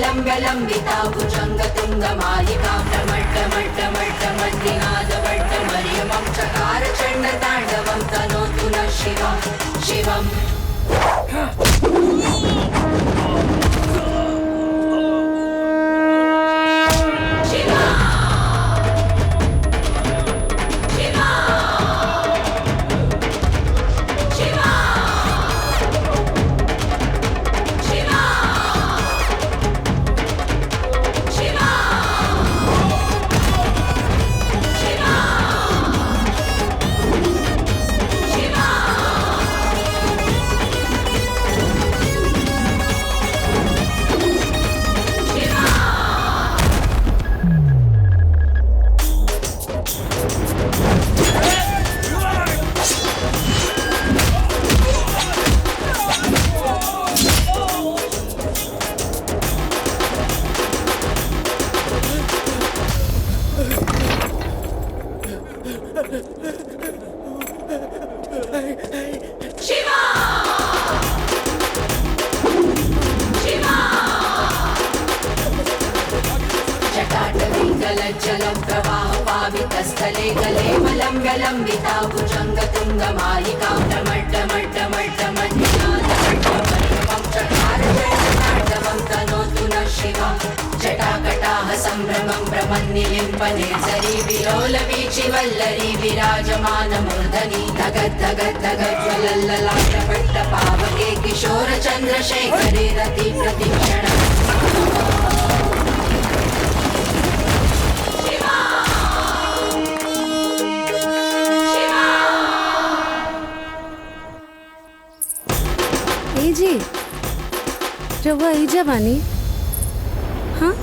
लम्बिता भुजङ्गतुङ्गमालिकां टमट्टमट्टमट्टमट्टमन्निनादवट्टमरियमं चकार चण्डताण्डवं तनोतु नः शिवम् स्थले गले लम्बिता भुजङ्गतुङ्गमालिकां टमट्टमट्टमट्टमन्निनादवट्टमरियमं चकार चण्डताण्डवं तनोतु नः शिवम् जटाकटाः सम्भ्रमं भ्रमन्निलिम्पनिर्झरी विलोलवीचिवल्लरी विराजमानमूर्धनि धगद्धगद्धगज्ज्वलल्ललाटपट्टपावके किशोरचन्द्रशेखरे रति प्रतीक्षणम् जी रवा इजा बानी हाँ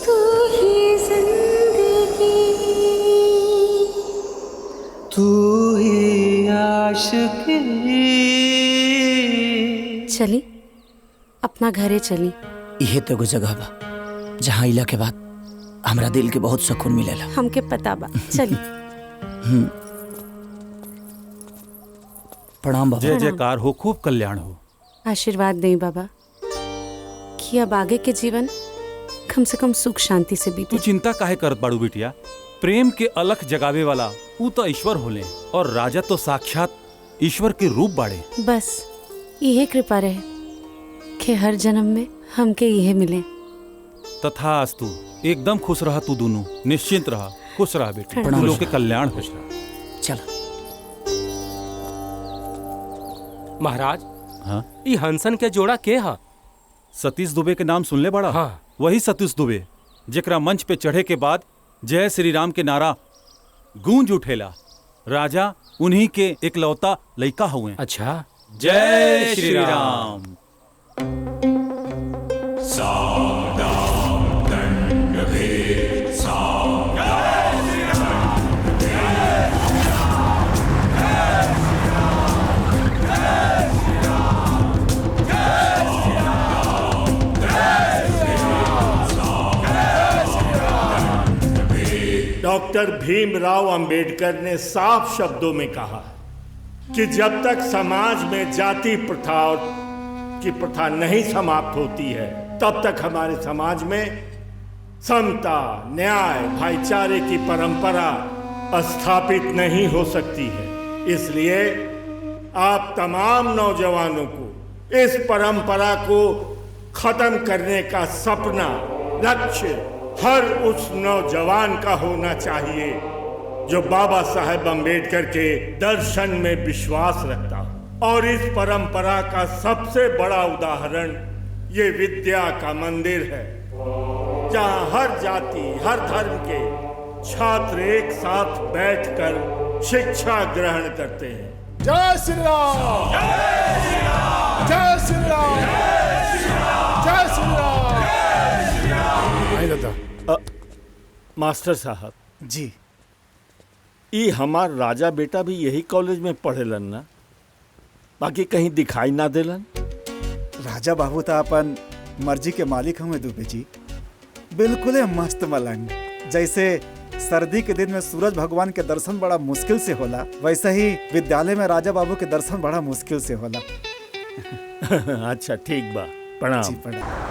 तू ही जिंदगी तू ही आशिकी चली अपना घरे चली यह तो एगो जगह बा जहाँ इला के बाद हमरा दिल के बहुत सुकून मिलेला। हमके पता बा चली। प्रणाम बाबा। जय जयकार हो, खूब कल्याण हो। आशीर्वाद दें बाबा कि अब आगे के जीवन कम से कम सुख शांति से बीते। तू चिंता काहे करत बाड़ू बिटिया? प्रेम के अलख जगावे वाला ऊ तो ईश्वर होले और राजा तो साक्षात ईश्वर के रूप बाड़े। बस यही कृपा रहे कि हर जन्म में हमके यही मिले। तथास्तु। एकदम खुश रहा तू दोनों, निश्चिंत रहा, खुश रहा बेटी, तू लोग के कल्याण हो। चल महाराज। हाँ? ई हंसन के जोड़ा के हा? सतीश दुबे के नाम सुनले बड़ा? हाँ। वही सतीश दुबे जेकरा मंच पे चढ़े के बाद जय श्री राम के नारा गूंज उठेला। राजा उन्हीं के एकलौता लइका हुए। अच्छा। जय श्री राम। डॉक्टर भीमराव अंबेडकर ने साफ शब्दों में कहा कि जब तक समाज में जाति प्रथा की प्रथा नहीं समाप्त होती है तब तक हमारे समाज में समता, न्याय, भाईचारे की परंपरा स्थापित नहीं हो सकती है। इसलिए आप तमाम नौजवानों को इस परंपरा को खत्म करने का सपना, लक्ष्य हर उस नौजवान का होना चाहिए जो बाबा साहेब अंबेडकर के दर्शन में विश्वास रखता हो। और इस परंपरा का सबसे बड़ा उदाहरण ये विद्या का मंदिर है, जहाँ हर जाति, हर धर्म के छात्र एक साथ बैठकर शिक्षा ग्रहण करते हैं। जय श्री राम, जय श्री राम, जय श्री राम, जय श्री राम। मास्टर साहब जी, ई हमार राजा बेटा भी यही कॉलेज में पढ़ेलन ना? बाकी कहीं दिखाई ना देलन? राजा बाबू तो अपन मर्जी के मालिक हुए दुबे जी, बिल्कुल मस्त मलंग, जैसे सर्दी के दिन में सूरज भगवान के दर्शन बड़ा मुश्किल से होला, वैसे ही विद्यालय में राजा बाबू के दर्शन बड़ा मुश्किल से होला। अच्छा ठीक बा, प्रणाम। जी प्रणाम।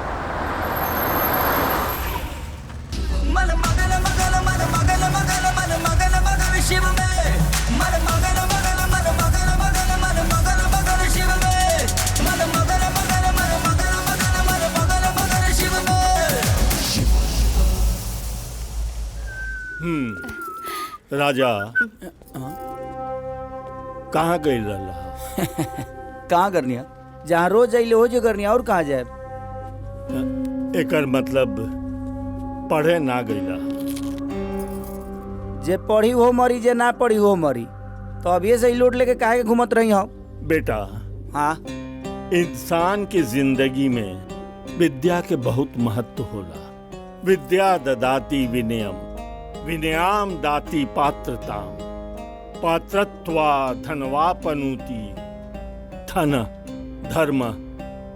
राजा कहाँ गई रहा? कहाँ करनी है? जहाँ रोज जाइले हो जो करनी है, और कहाँ जाए? एकर मतलब पढ़े ना गईला। जे पढ़ी हो मरी, जे ना पढ़ी हो मरी। तो अब ये सही लोट लेके काहे के घूमत रही हो? बेटा, हाँ, इंसान की जिंदगी में विद्या के बहुत महत्व होला। विद्या ददाति विनयम, विनयाम दाति पात्रताम, पात्रत्वा धनवापनुति, धन धर्म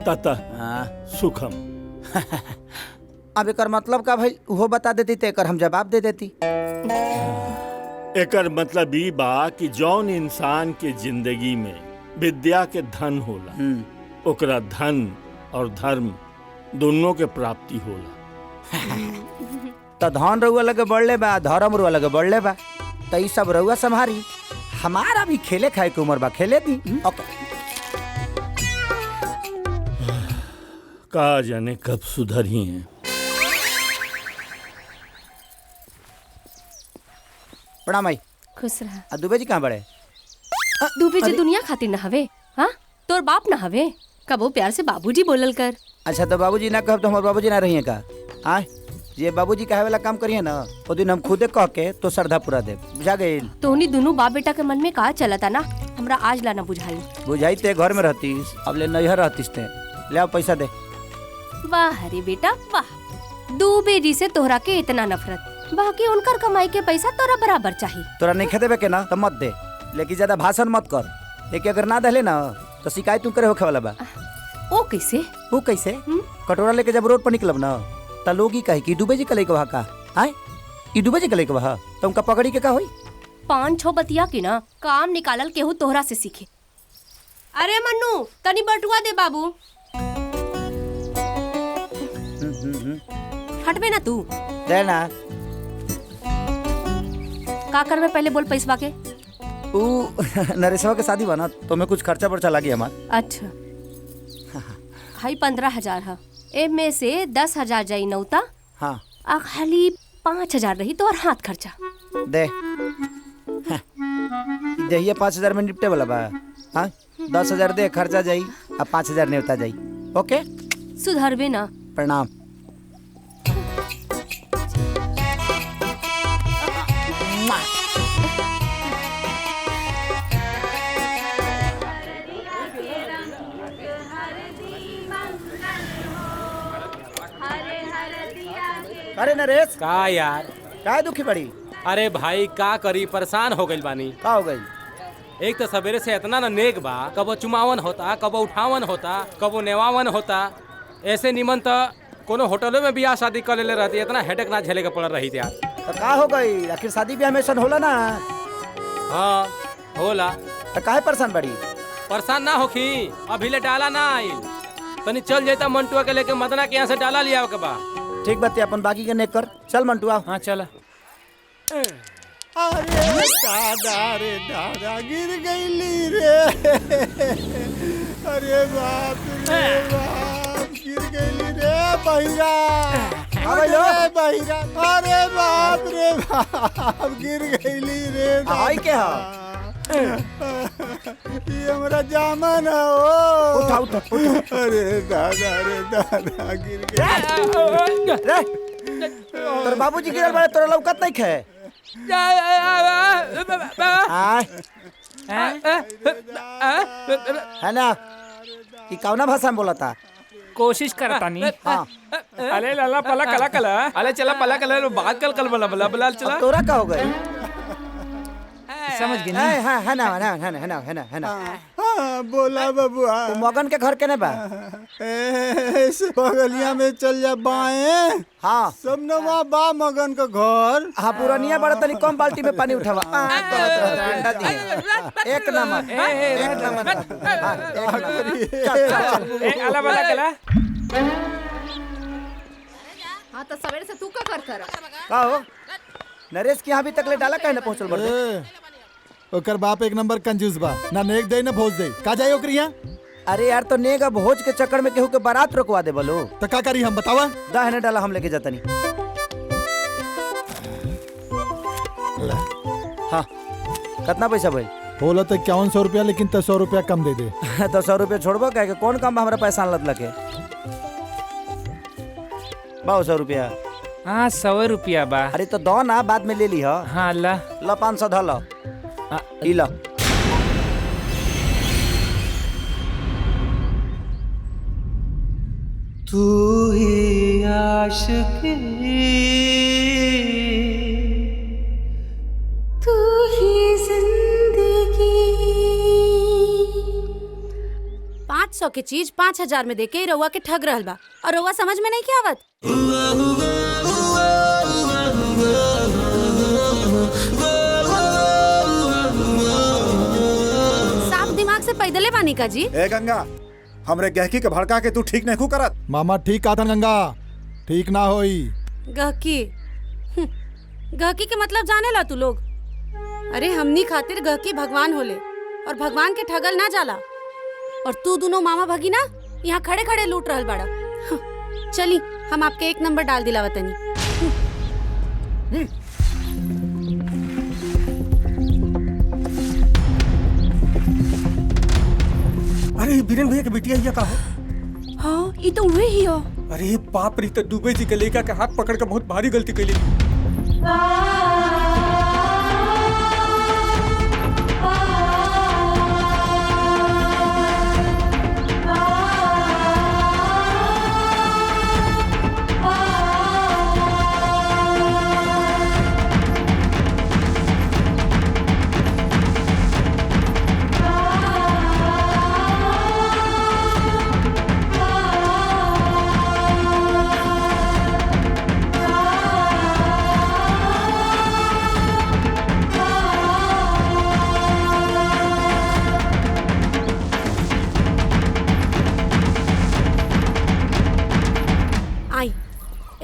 ततः सुखम। अब एकर मतलब का भाई वो बता देती तो एकर हम जवाब दे देती। एकर मतलब ई बा कि जौन इंसान के जिंदगी में विद्या के धन होला, ओकरा धन और धर्म दोनों के प्राप्ति होला। तो धन रउआ लगे बढ़ले बा, धर्म रउआ लगे बढ़ले बा, तो ई सब रउआ संभारी। हमारा भी खेले खाए के उम्र बा, खेले दी। ओके। कहा जाने कब सुधरी हैं। प्रणाम भाई। खुश रहा। दुबे जी कहाँ बड़े? दुबे जी दुनिया खातिर न हवे, हाँ? तोर बाप न हवे, कबो प्यार से बाबूजी बोलल कर। अच्छा तो बाबूजी ना कहब तो हमारे बाबूजी ना रहिए का? हाँ, ये बाबूजी कहे वाला काम करिए ना, वो दिन हम खुदे कह के तो श्रद्धा पूरा दे। बुझा गई? तोहनी दोनों बाप बेटा के मन में का चलता ना, हमरा आज ला ना बुझाई। बुझाई ते घर में रहतीस, अब ले नैहर रहतीस ते। ले आओ पैसा दे। वाह रे बेटा वाह, दुबे जी से तोहरा के इतना नफरत, बाकी उनकर कमाई के पैसा तोरा बराबर चाहिए। तोरा नहीं खेते बे के ना तो मत दे, लेकिन ज्यादा भाषण मत कर। एक अगर ना दहले ना तो शिकायत तू करे होखे वाला बा। ओ कैसे? वो कैसे? कटोरा लेके जब रोड पर निकलब ना तो लोग ही कहे कि दुबे जी कले के वहाँ का आए, ई दुबे जी कले के वहाँ, तो उनका पकड़ी के का होई? 5-6 बतिया की ना काम निकालल केहू तोहरा से सीखे। अरे मन्नू तनी बटुआ दे बाबू। हटबे ना तू। दे ना। का करबे पहले बोल पैसवा के। नरेशवा के शादी बना तो मैं कुछ खर्चा पर्चा लगी हमार। अच्छा हाई 15,000 है, ए में से 10,000 जाई नौता। हाँ, आ खाली 5,000 रही तो और हाथ खर्चा दे। दे 5,000 में निपटे वाला बा। हाँ, 10,000 दे खर्चा जाई, अब 5,000 नेवता जाई। ओके, सुधरबे ना। प्रणाम। अरे नरेश, का यार? का दुखी बड़ी? अरे भाई का करी, परेशान हो गइल बानी। का हो गई? एक तो सवेरे से इतना ना नेक बा, कबो चुमावन होता, कबो उठावन होता, कबो नेवावन होता। ऐसे निमन तो कोनो होटलों में बियाह शादी कर ले रहती, इतना हेडेक ना झेले के पड़ रही थी यार। तो का हो गई? आखिर शादी ब्याह में ऐसा होला ना। हाँ होला। तो काहे परेशान बड़ी? परेशान ना होखी, अभी ले डाला ना आइल, तनी चल जाता मंटुआ के लेके मदना के यहाँ से डाला लिया के बा। ठीक बात है, अपन बाकी के नेक कर। चल मंटुआ। हाँ चल। अरे दादा रे दादा, गिर गईली रे। अरे बाप रे बाप, गिर गईली रे बहिरा। अरे बहिरा, अरे बाप रे बाप, गिर गईली रे। आई के हा? ये हमरा जामन हो। उठा उठा उठा। अरे दादा रे दादा, गिर गई। तोर बाबूजी गिरल बड़े, तोरा लौकत नहीं खे? है ना कि कौना भाषा में बोला था? कोशिश करता नहीं। हाँ। अरे लाला पला कला कला, अरे चला पला कला बात कल कल बला बला बला चला। तोरा का हो गई? समझ गए ए, हाँ है ना है ना है ना है ना है ना है ना हाँ, बोला बबुआ। तू मगन के घर के ने बा इस बगलिया में चल जा बाएं। हाँ सब नवा बा मगन का घर। हाँ पुरानिया बड़ा तनी कम बाल्टी में पानी उठावा ठंडा दी एक नंबर एक नंबर अला वाला कला हाँ तो सवेरे से तू का कर का हो नरेश के यहाँ अभी तक ले डाला कहीं ना पहुँचल बड़े ओकर बाप एक नंबर कंजूस बा, ना नेक दे ना भोज दे। का जाए ओकरिया? अरे यार तो नेगा भोज के चक्कर में केहू के बारात रोकवा दे बोलो तो का करी हम बतावा? दहने डाला हम लेके जाता नहीं। हाँ कितना पैसा भाई? बोला तो 5100 रुपया, लेकिन तो 100 रुपया कम दे दे। तो 100 रुपया छोड़बो क्या के कौन काम हमारा पैसा लत लगे? 100 रुपया। हाँ 100 रुपया बा। अरे तो दो ना बाद में ले ली हो। हाँ ला 500 धल ला। तू ही आशिकी, तू ही जिंदगी। 500 के चीज 5000 में देके रउआ के ठग रहल बा और रउआ समझ में नहीं के आवत। साफ दिमाग से पैदले बानी का जी। ए गंगा, हमरे गहकी के भड़का के तू ठीक नहीं करत। मामा ठीक कहा था गंगा, ठीक ना होई। गहकी गहकी के मतलब जाने ला तू लोग? अरे हमनी खातिर गहकी भगवान होले और भगवान के ठगल ना जाला। और तू दोनों मामा भगीना यहाँ खड़े खड़े लूट रहल बड़ा। चली हम आपके एक नंबर डाल दिला वतनी। अरे बीरेन भैया के बिटिया हिया का हो? हाँ ये तो वही ही हो। अरे बाप रे, तो दुबे जी के लड़का के हाथ पकड़ के बहुत भारी गलती कैली।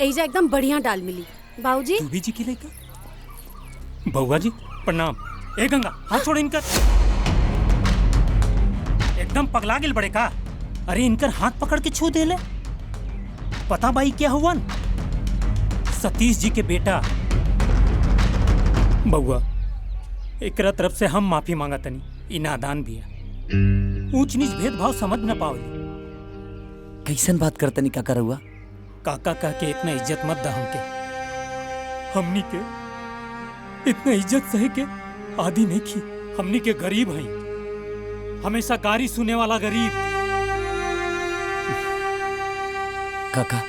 एजा एकदम बढ़िया डाल मिली। बाबूजी दुबे जी की लड़का? बउआ जी प्रणाम। ए गंगा हाथ छोड़ इनकर। एकदम पगला गेल बड़े का? अरे इनकर हाथ पकड़ के छू दे ले। पता बाई क्या हुआ? सतीश जी के बेटा। बउआ एकरा तरफ से हम माफी मांगा तनी। ई नादान भी है, ऊंच नीच भेदभाव समझ न पाओ। कैसन बात करतनी काका रहुआ? काका कह के इतना इज्जत मत दा हमके। हमनी के इतना इज्जत सहे के आदि नहीं की। हमनी के गरीब हई, हमेशा गारी सुने वाला गरीब। काका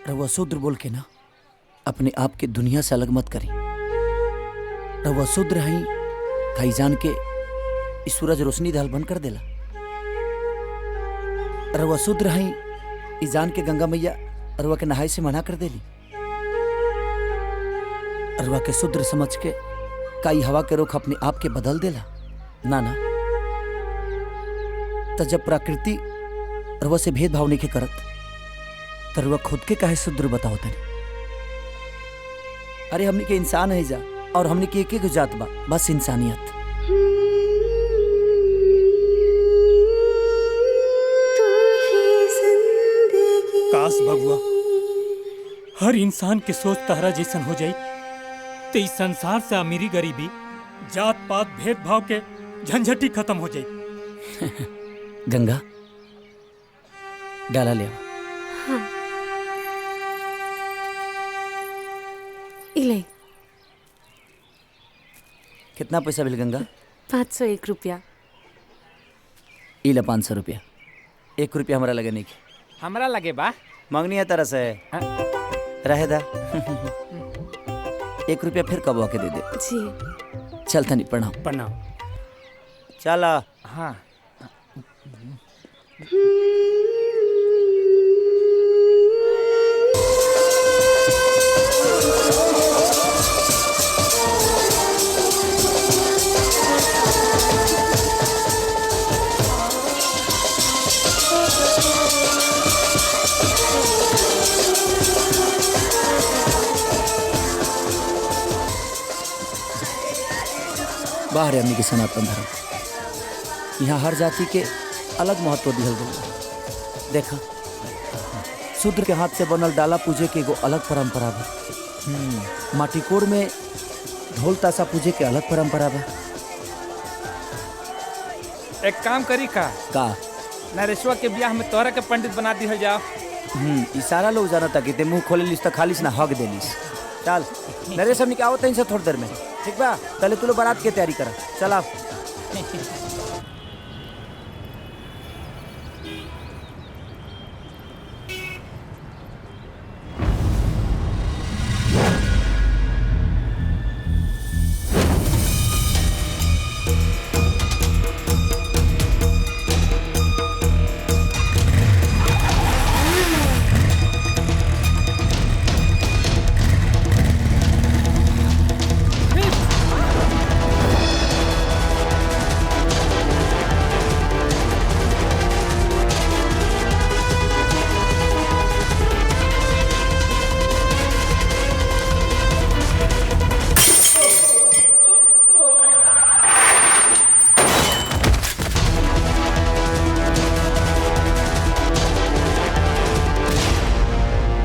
रहुआ शूद्र बोल के ना अपने आप के दुनिया से अलग मत करी। रहुआ शूद्र हई कई जान के इस सूरज रोशनी दाल बंद कर देला। रहुआ शूद्र हई ई जान के गंगा मैया अरवा के नहाई से मना कर देली। अरवा के शूद्र समझ के काई हवा के रुख अपने आप के बदल देला ना ना। तो जब प्रकृति अरवा से भेदभाव नहीं के करत तो अरवा खुद के काहे शूद्र बताओ तनी? अरे हमनी के इंसान है जा और हमनी के एक जात बा, बस इंसानियत। काश बबुआ हर इंसान के सोच तहरा जैसन हो जाई तो इस संसार से अमीरी गरीबी जात पात भेदभाव के झंझटी खत्म हो जाई। गंगा डाला ले। हाँ। इले कितना पैसा बिल गंगा? 501 रुपया। इला 500 रुपया। 1 रुपया हमारा लगे नहीं। हमरा लगे बा मांगनी है तरह से रहे दा। 1 रुपया फिर कब आके दे दे। जी चल तनी प्रणाम। प्रणाम। चला। हाँ। बाहर हमनी के सनातन धर्म यहाँ हर जाति के अलग महत्व दिहल गई। देखा शूद्र के हाथ से बनल डाला पूजे के एगो अलग परंपरा बा। माटी कोड़ में ढोल ताशा पूजे के अलग परंपरा बा। एक काम करी का नरेशवा के ब्याह में तोहरा के पंडित बना दिहल जाओ। ई सारा लोग जानता कि ते मुंह खोले लिस त खालिस ना हक देलिस। चल नरेश हमनी के आवत से थोड़ी देर में, ठीक बा? पहले तू लोग बारात के तैयारी कर। चल आओ।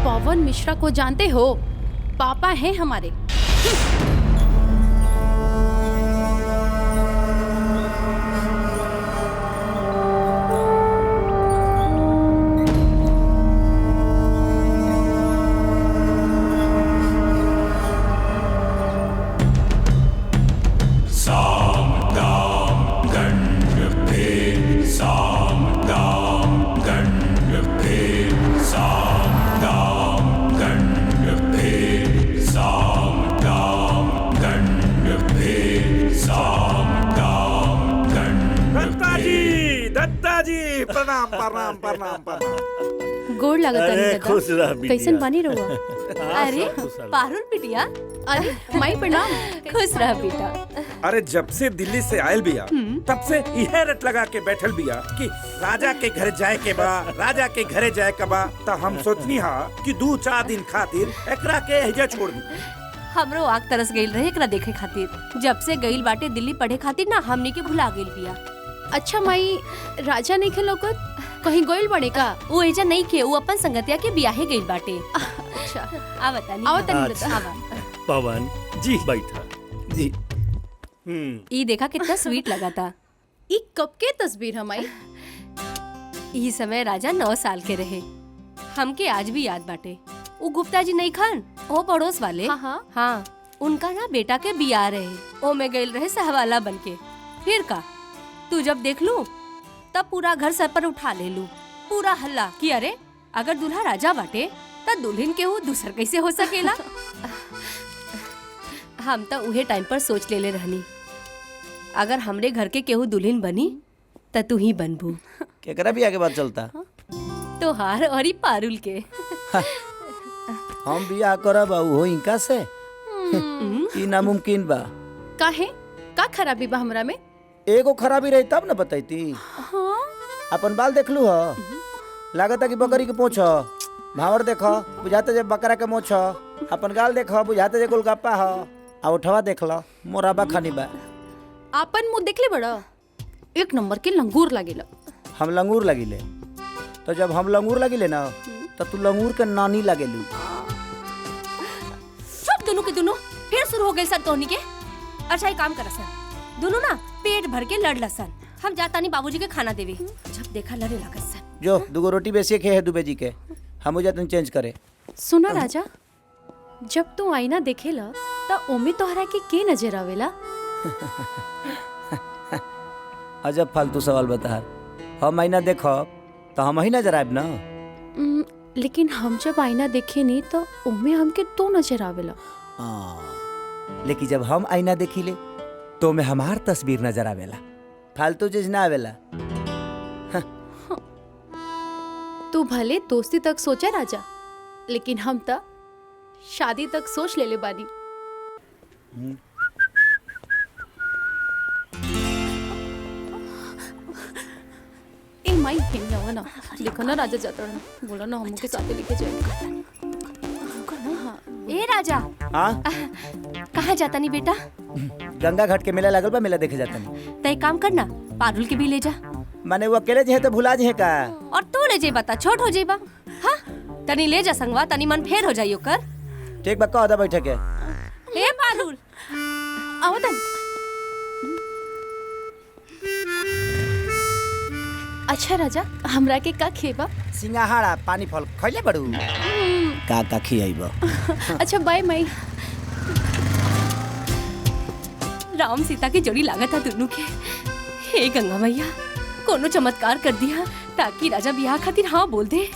पवन मिश्रा को जानते हो? पापा हैं हमारे। प्रणाम प्रणाम प्रणाम प्रणाम। गोड़ लगता अरे नहीं खुश रह बिटिया। कैसन बनी रहुआ? अरे पारुल बिटिया, अरे माई प्रणाम। खुश रह बेटा। अरे जब से दिल्ली से आयल बिया तब से यह रट लगा के बैठल बिया कि राजा के घर जाए के बा, राजा के घरे जाए के बा। त हम सोचनी हा कि 2-4 दिन खातिर एकरा के एहिजा छोड़ दी। हमरो आग तरस गइल रहे एकरा देखे खातिर। जब से गइल बाटे दिल्ली पढ़े खातिर ना हमनी के भुला गइल बिया। अच्छा माई, राजा नहीं खेलोकत कहीं गोइल बड़े का? वो एजा नहीं खे, वो अपन संगतिया के बियाहे गइल बाटे। अच्छा आवता नहीं आवता बता। पवन जी बैठा जी। ई देखा कितना स्वीट लगा था। ई कब के तस्वीर है माई? ई समय राजा 9 साल के रहे। हमके आज भी याद बाटे। वो गुप्ता जी नहीं खान, वो पड़ोस वाले। हाँ, उनका ना बेटा के बियाह रहे। ओ में गइल रहे सहवाला बनके। फिर का तू जब देख लू तब पूरा घर सर पर उठा ले लू। पूरा हल्ला कि अरे अगर दूल्हा राजा बाटे तब दुल्हन के वो दूसर कैसे हो सकेला। हम तो उहे टाइम पर सोच लेले रहनी, अगर हमरे घर के केहू दुल्हन बनी त तू ही बनबू। केकरा भी आगे बात चलता तोहार और ही पारुल के। हम बियाह करब हो इनका से? ई नामुमकिन बा। काहे? का खराबी बा हमरा में? एगो खराबी रही तब न बताईती। अपन बाल देख लू ह, लागता कि बकरी के पूंछ ह। भावर देखो बुझाते जे बकरा के मोछ ह। अपन गाल देखो बुझाते जे गोलगप्पा ह। आ उठवा देख लो मोराबा खानी बा। आपन मुंह देख ले बड़ा, एक नंबर के लंगूर लागेला। हम लंगूर लगिले तो जब हम लंगूर लगिले ना तो तू लंगूर के नानी लगेलू। चुप दोनों के दोनों, फिर शुरू हो गए सर तोहनी के। अच्छा एक काम कर सर, दोनों ना पेट भर के लड़ लसन। हम जाता नहीं बाबूजी के खाना देवे। जब देखा लड़े लागत सन। जो दुगो रोटी बेसिए खे है दुबे जी के, हम हो जाते चेंज करे। सुना राजा, जब तू आईना देखेला त ओमे तोहरा के नजर आवेला? अजब फालतू सवाल बता। हम आईना देखो तो हम ही नजर आब ना। लेकिन हम जब आईना देखे नहीं तो ओमे हमके तो नजर आवेला। लेकिन जब हम आईना देखी ले तो में हमार तस्वीर नजर आवेला, फालतू चीज ना आवेला। तू भले दोस्ती तक सोचा राजा, लेकिन हम त शादी तक सोच ले बानी। ए माई हेंगा ना, देखो ना राजा जाता ना, बोला ना हम के साथ लेके जाएंगे। ए राजा, हाँ कहाँ जाता नहीं बेटा? गंगा घाट के मेला लगल बा, मेला देखे जाता नहीं। तय काम करना, पारुल के भी ले जा। माने वो अकेले जे है तो भुला जे का। और तू ले जे बता, छोट हो जेबा। हाँ तनी ले जा संगवा, तनी मन फेर हो जाइयो कर। ठीक बा, कह दा बैठे के। ए पारुल आओ तन। अच्छा राजा, हमरा के का खेबा? सिंगाहाड़ा पानी फल खइले बड़ू। का खियाइबा? अच्छा बाय माई। राम सीता की जोड़ी लागत था दोनों के। हे गंगा मैया, कोनो चमत्कार कर दिया ताकि राजा बियाह खातिर हाँ बोल दे।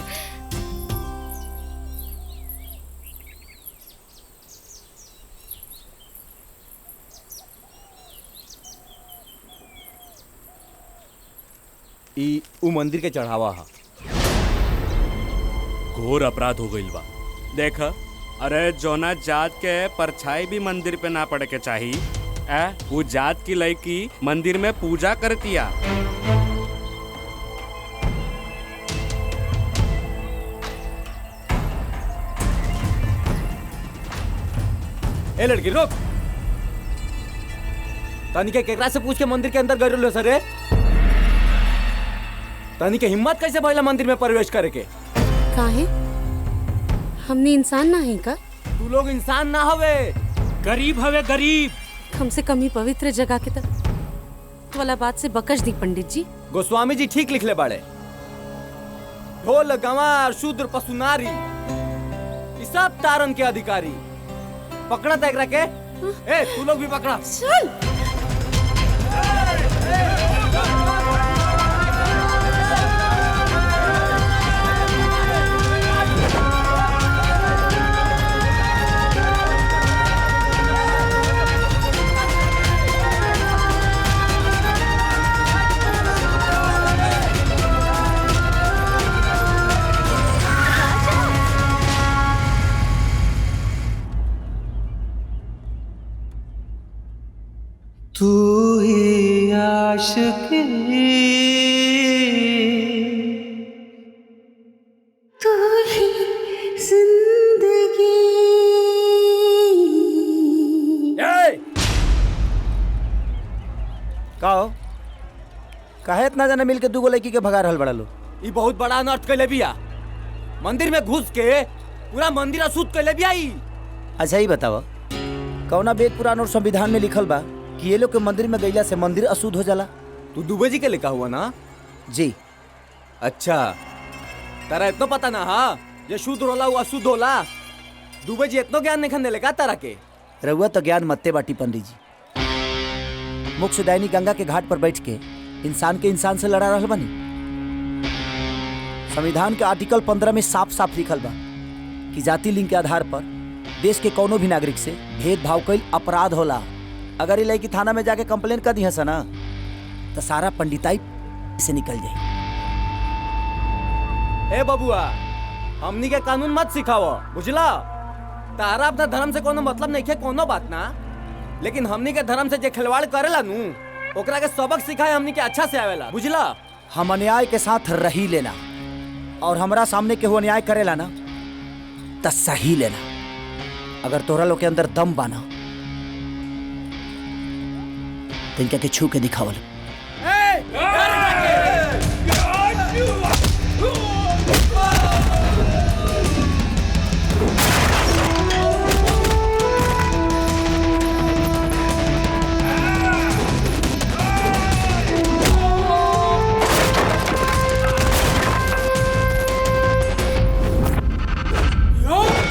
उ मंदिर के चढ़ावा हा। घोर अपराध हो गइल बा। देख, अरे जोना जात के परछाई भी मंदिर पे ना पड़े के चाहिए, वो जात की लड़की मंदिर में पूजा करतिया। ए लड़की रुक, तनी के केकरा से पूछ के मंदिर के अंदर गए सर? तनी के हिम्मत कैसे भइला मंदिर में प्रवेश करे के? काहे? हमने इंसान ना है का? तू लोग इंसान ना हवे, गरीब हवे गरीब। कम से कम ही पवित्र जगह के तक वाला बात से बकश दी पंडित जी। गोस्वामी जी ठीक लिखले बाड़े। ढोल गंवार शूद्र पशु नारी ई सब तारन के अधिकारी। पकड़ा था एकरा के। ए तू लोग भी पकड़ा। चल। तू ही आशिकी, तू ही जिंदगी। कहो काहे इतना जना मिल के दूगो लड़की के भगा रहल बड़ा लो? ई बहुत बड़ा अनर्थ कैले बिया। मंदिर में घुस के पूरा मंदिर अशुद्ध कैले बिया ई। अच्छा ही बतावा, कौना वेद पुराण और संविधान में लिखल बा कि ये लोग के मंदिर में गईला से मंदिर अशुद्ध हो जाला? तू दुबे जी के लिखा हुआ ना? जी। अच्छा, तारा इतना पता ना? हाँ, ये शुद्ध होला वो अशुद्ध होला। दुबे जी इतना ज्ञान नहीं खंदे का तारा के? रहुआ तो ज्ञान मत्ते बाटी पंडित जी। मुख से दैनी गंगा के घाट पर बैठ के इंसान के इंसान से लड़ा रहल बनी। संविधान के आर्टिकल 15 में साफ साफ लिखल बा कि जाति लिंग के आधार पर देश के कोनो भी नागरिक से भेदभाव कईल अपराध होला। अगर ये लड़की थाना में जाके कंप्लेन कर दी है ना, तो सारा पंडिताई से निकल जाए। ए बबुआ, हमनी के कानून मत सिखाओ, बुझला? तारा अपना धर्म से कोनो मतलब नहीं है, कोनो बात ना, लेकिन हमनी के धर्म से जे खिलवाड़ करेला नू, ओकरा के सबक सिखाए हमनी के अच्छा से आवेला, बुझला? हम अन्याय के साथ रही लेना, और हमरा सामने केहू अन्याय करेला ना तो सही लेना। अगर तोरा लोग के अंदर दम बाना तो इनका के छू के दिखावल। Oh!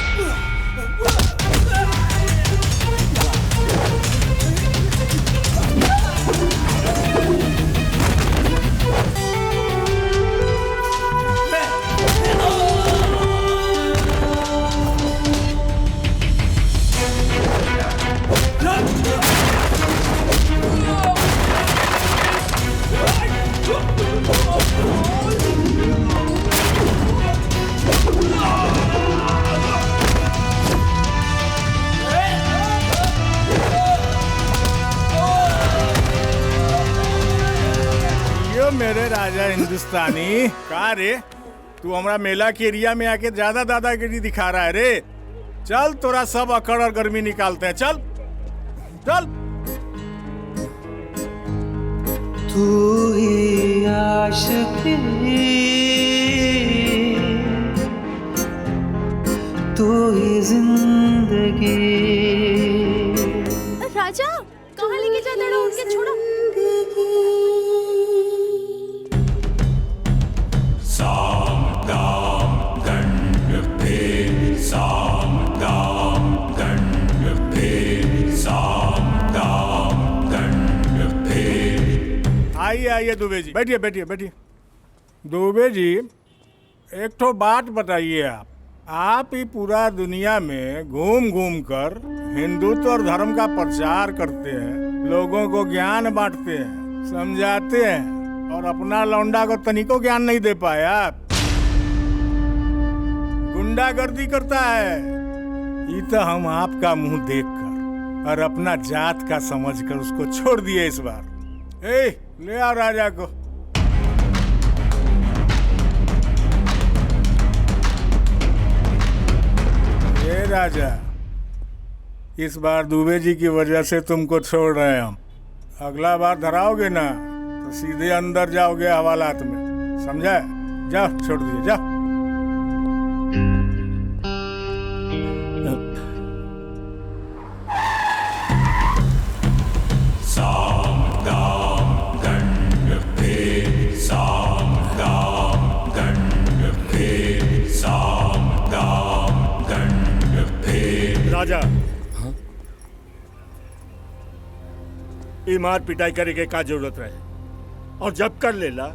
मेरे राजा हिंदुस्तानी। का रे तू हमरा मेला के एरिया में आके ज्यादा दादागिरी दिखा रहा है रे। चल तोरा सब अकड़ और गर्मी निकालते हैं। चल चल। तू ही आशिकी, तू ही जिंदगी। राजा कहाँ लेके जाते हो? उनके छोड़ो। साम दाम दंड भेद, साम दाम दंड भेद, साम दाम दंड भेद। आइए आइए दुबे जी, बैठिए बैठिए बैठिए। दुबे जी एक तो बात बताइए, आप ही पूरा दुनिया में घूम घूम कर हिंदुत्व और धर्म का प्रचार करते हैं, लोगों को ज्ञान बांटते हैं, समझाते हैं, और अपना लौंडा को तनिको ज्ञान नहीं दे पाए। आप गुंडागर्दी करता है। ये तो हम आपका मुंह देखकर और अपना जात का समझकर उसको छोड़ दिए इस बार। ए, ले आओ राजा को। ये राजा, इस बार दुबे जी की वजह से तुमको छोड़ रहे हैं हम। अगला बार धराओगे ना तो सीधे अंदर जाओगे हवालात में, समझा? जाओ, छोड़ दिए, जाओ। साम दाम दंड भेद, साम दाम दंड भेद, साम दाम दंड भेद। राजा, ये मार पिटाई करे के का जरूरत रहे? और जब कर लेला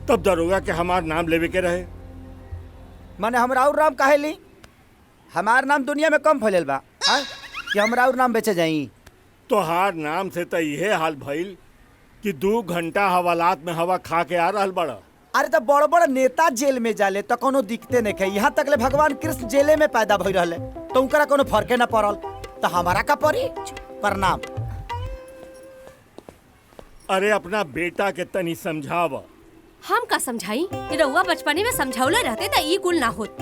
तब दरोगा के हमार नाम लेवे के रहे। माने हमरा और नाम काहे ली? हमार नाम दुनिया में कम फैलल बा कि हमरा और नाम बेचे जाई। तोहार नाम से तो यह हाल भइल कि 2 घंटा हवालात में हवा खा के आ रहल बड़ा। अरे तो बड़ बड़ नेता जेल में जाले तो कोनो दिक्कते नहीं है। यहाँ तक ले भगवान कृष्ण जेले में पैदा भई रहले तो उनकरा कोनो फर्के न पड़ल, तो हमारा का पड़ी? प्रणाम। अरे अपना बेटा के तनी समझावा। हम का समझाई? रउआ बचपने में समझावले रहते तो ई कुल ना होत।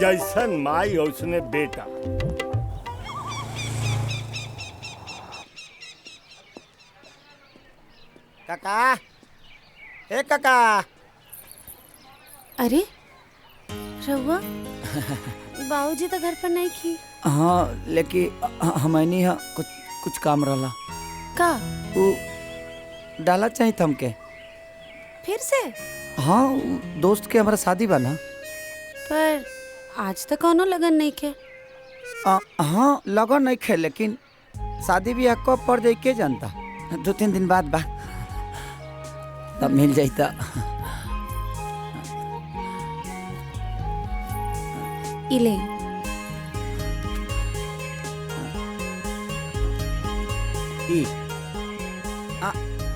जैसन माई उसने बेटा। काका, ए काका। अरे रउआ बाबूजी तो घर पर नहीं थी। हाँ, लेकिन हमनी यहाँ कुछ काम रहला। का? वो डाला चाहिए था हमके। फिर से? हाँ, दोस्त के हमारा शादी बा ना। पर आज तक कोनो लगन नहीं के। हाँ, लगन नहीं खे, लेकिन शादी भी कब पड़ जाए के जानता। 2-3 दिन बाद बा, तब मिल जाता। इले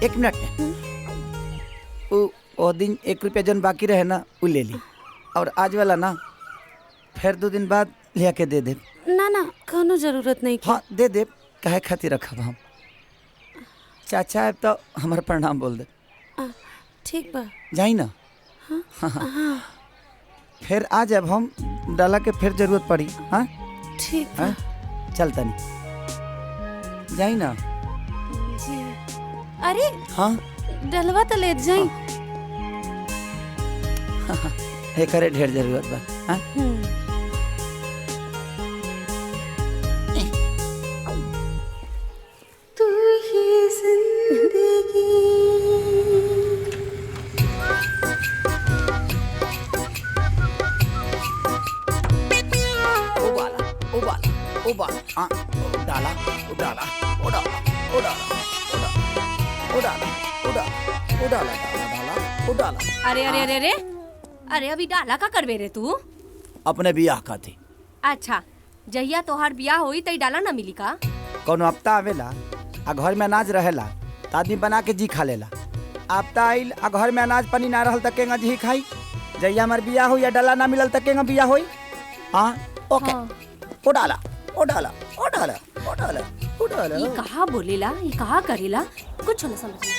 एक मिनट। वो दिन 1 रुपया जन बाकी रहे ना, वो ले ली। और आज वाला ना फिर 2 दिन बाद ले के दे दे। ना ना, कोनो जरूरत नहीं। हाँ, दे दे। काहे खातिर रखब हम? चाचा है तो हमारा प्रणाम बोल दे। ठीक बा, जाई ना। हाँ? हाँ। फिर आ जब हम डाला के फिर जरूरत पड़ी। हाँ ठीक बा। चलता नहीं, जाई ना। जी। अरे हाँ, डलवा तो ले जाई। हे करे ढेर जरूरत बा। हाँ? तू ही जिंदगी। उबाला, हाँ, डाला, उडाला, उडाला, उडाला, उडाला, उडाला, उडाला, डाला, उडाला। अरे अरे अरे अरे अरे, अभी डाला का करबे रे तू? अपने बियाह का थी। अच्छा, जहिया तोहार बियाह होई तई डाला ना मिली का? कोनो हफ्ता आवेला आ घर में अनाज रहेला त आदमी बना के जी खा लेला। हफ्ता आइल आ घर में अनाज पानी ना रहल त केंगा जी खाई? जहिया हमार बियाह होई या डाला ना मिलल त केंगा बियाह होई? हाँ, ओके। उडाला, उडाला, उडाला, उडाला, उडाला। ये कहा बोलेला, ये कहा करेला, कुछ न समझ में।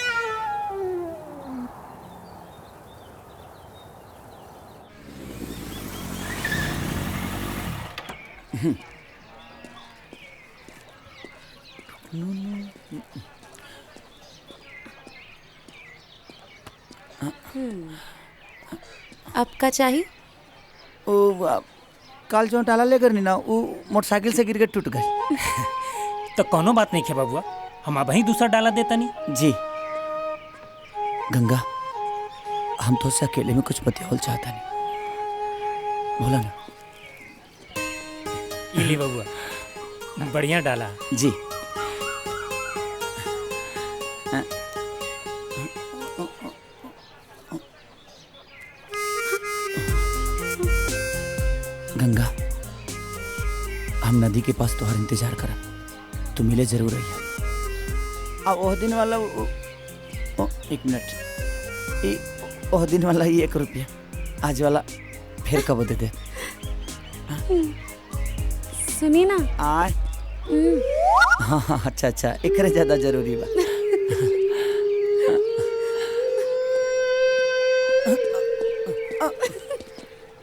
अब का चाहिए? कल जो डाला लेकर नहीं ना वो मोटरसाइकिल से गिर के टूट गई। तो कोनो बात नहीं है बबुआ, हम अब ही दूसरा डाला देता नहीं। जी गंगा, हम तो से अकेले में कुछ बतियावल चाहता नहीं, बोला ना। इली बबुआ, बढ़िया डाला जी। गंगा, हम नदी के पास तोहर इंतजार करब, तू मिले जरूर रहिया। अब ओह दिन वाला एक मिनट, ओह दिन वाला ही 1 रुपया, आज वाला फिर कब दे दे। सुनी ना। आय हाँ हाँ, अच्छा अच्छा, एकरे ज्यादा जरूरी बा।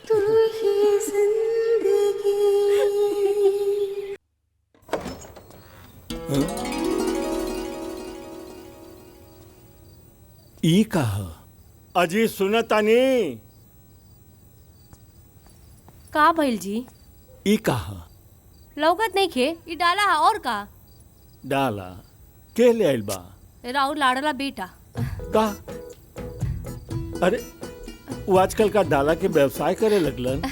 तू ही जिंदगी। ई कहा अजी सुनतानी? का भइल जी? ई कहा लौकत नहीं खे, ई डाला है और का? डाला के ले आइल बा? राहुल लाडला बेटा। का? अरे वो आजकल का डाला के व्यवसाय करे लगलन?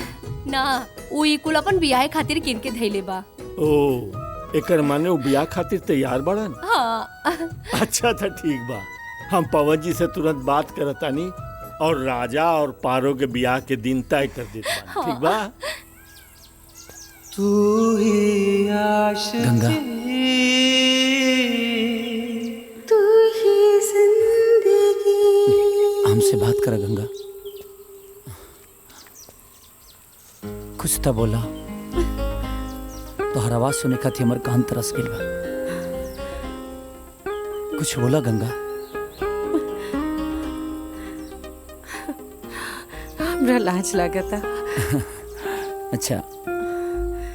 ना, वो ई कुल अपन बियाह खातिर किन के धैले बा। ओ, एकर माने वो बियाह खातिर तैयार बड़न? हाँ। अच्छा था, ठीक बा। हम पवन जी से तुरंत बात करतानी और राजा और पारो के बियाह के दिन तय कर देता। हाँ। ठीक बा? तू ही आशिक, गंगा, तू ही जिंदगी। हमसे बात करा गंगा, कुछ तो बोला। तोहर आवाज सुने खातिर हमर कान तरस गइल बा, कुछ बोला गंगा। हमरा लाज लागता। अच्छा,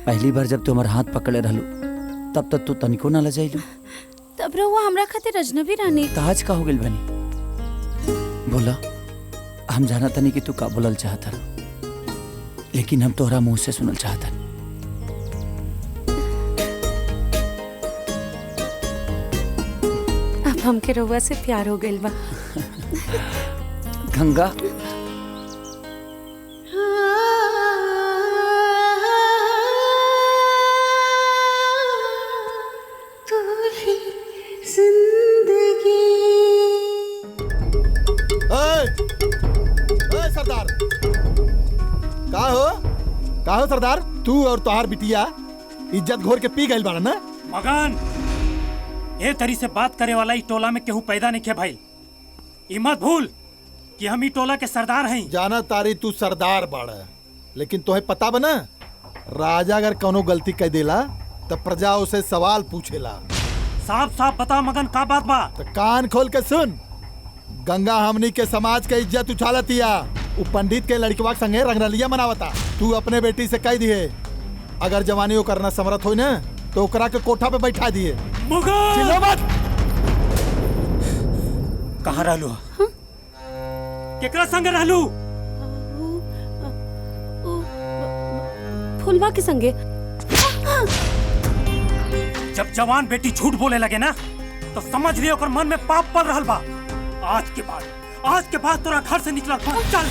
पहली बार जब तू हमार हाथ पकड़े रहलू तब तक तू तनिको ना लजाइलू। तब रहुआ हमरा खातिर अजनबी रहनी। ताज का हो गइल बनी? बोला, हम जाना तनी कि तू का बोलल चाहता, लेकिन हम तोहरा मुंह से सुनल चाहता। अब हमके रहुआ से प्यार हो गइल बा। गंगा, तू ही जिंदगी। ओए सरदार, का हो सरदार? तू और तोहार बिटिया इज्जत घोर के पी गइल बाड़ा ना? मगन, ए तरी से बात करे वाला ई टोला में केहू पैदा नहीं खे भाई। ई मत भूल कि हम ई टोला के सरदार हैं। जाना तारी तू सरदार बाड़ा, लेकिन तोहे पता बना, राजा अगर कोनो गलती कर देला तो प्रजा उसे सवाल पूछेला। साफ साफ बता मगन, का बात बा? तो कान खोल के सुन। गंगा हमनी के समाज के इज्जत उछालतिया, उ पंडित के लड़कवा के संगे रंगरलिया मनावता। तू अपने बेटी से कह दिए, अगर जवानी वो करना समर्थ हो ना तो ओकरा के कोठा पे बैठा दिए। चिल्लो मत। कहाँ रहलू? केकरा संगे रहलू? फुलवा के संगे। जब जवान बेटी झूठ बोले लगे ना तो समझ लियो ओकर मन में पाप पड़ रहल बा। आज के बाद तोरा घर से निकल चल।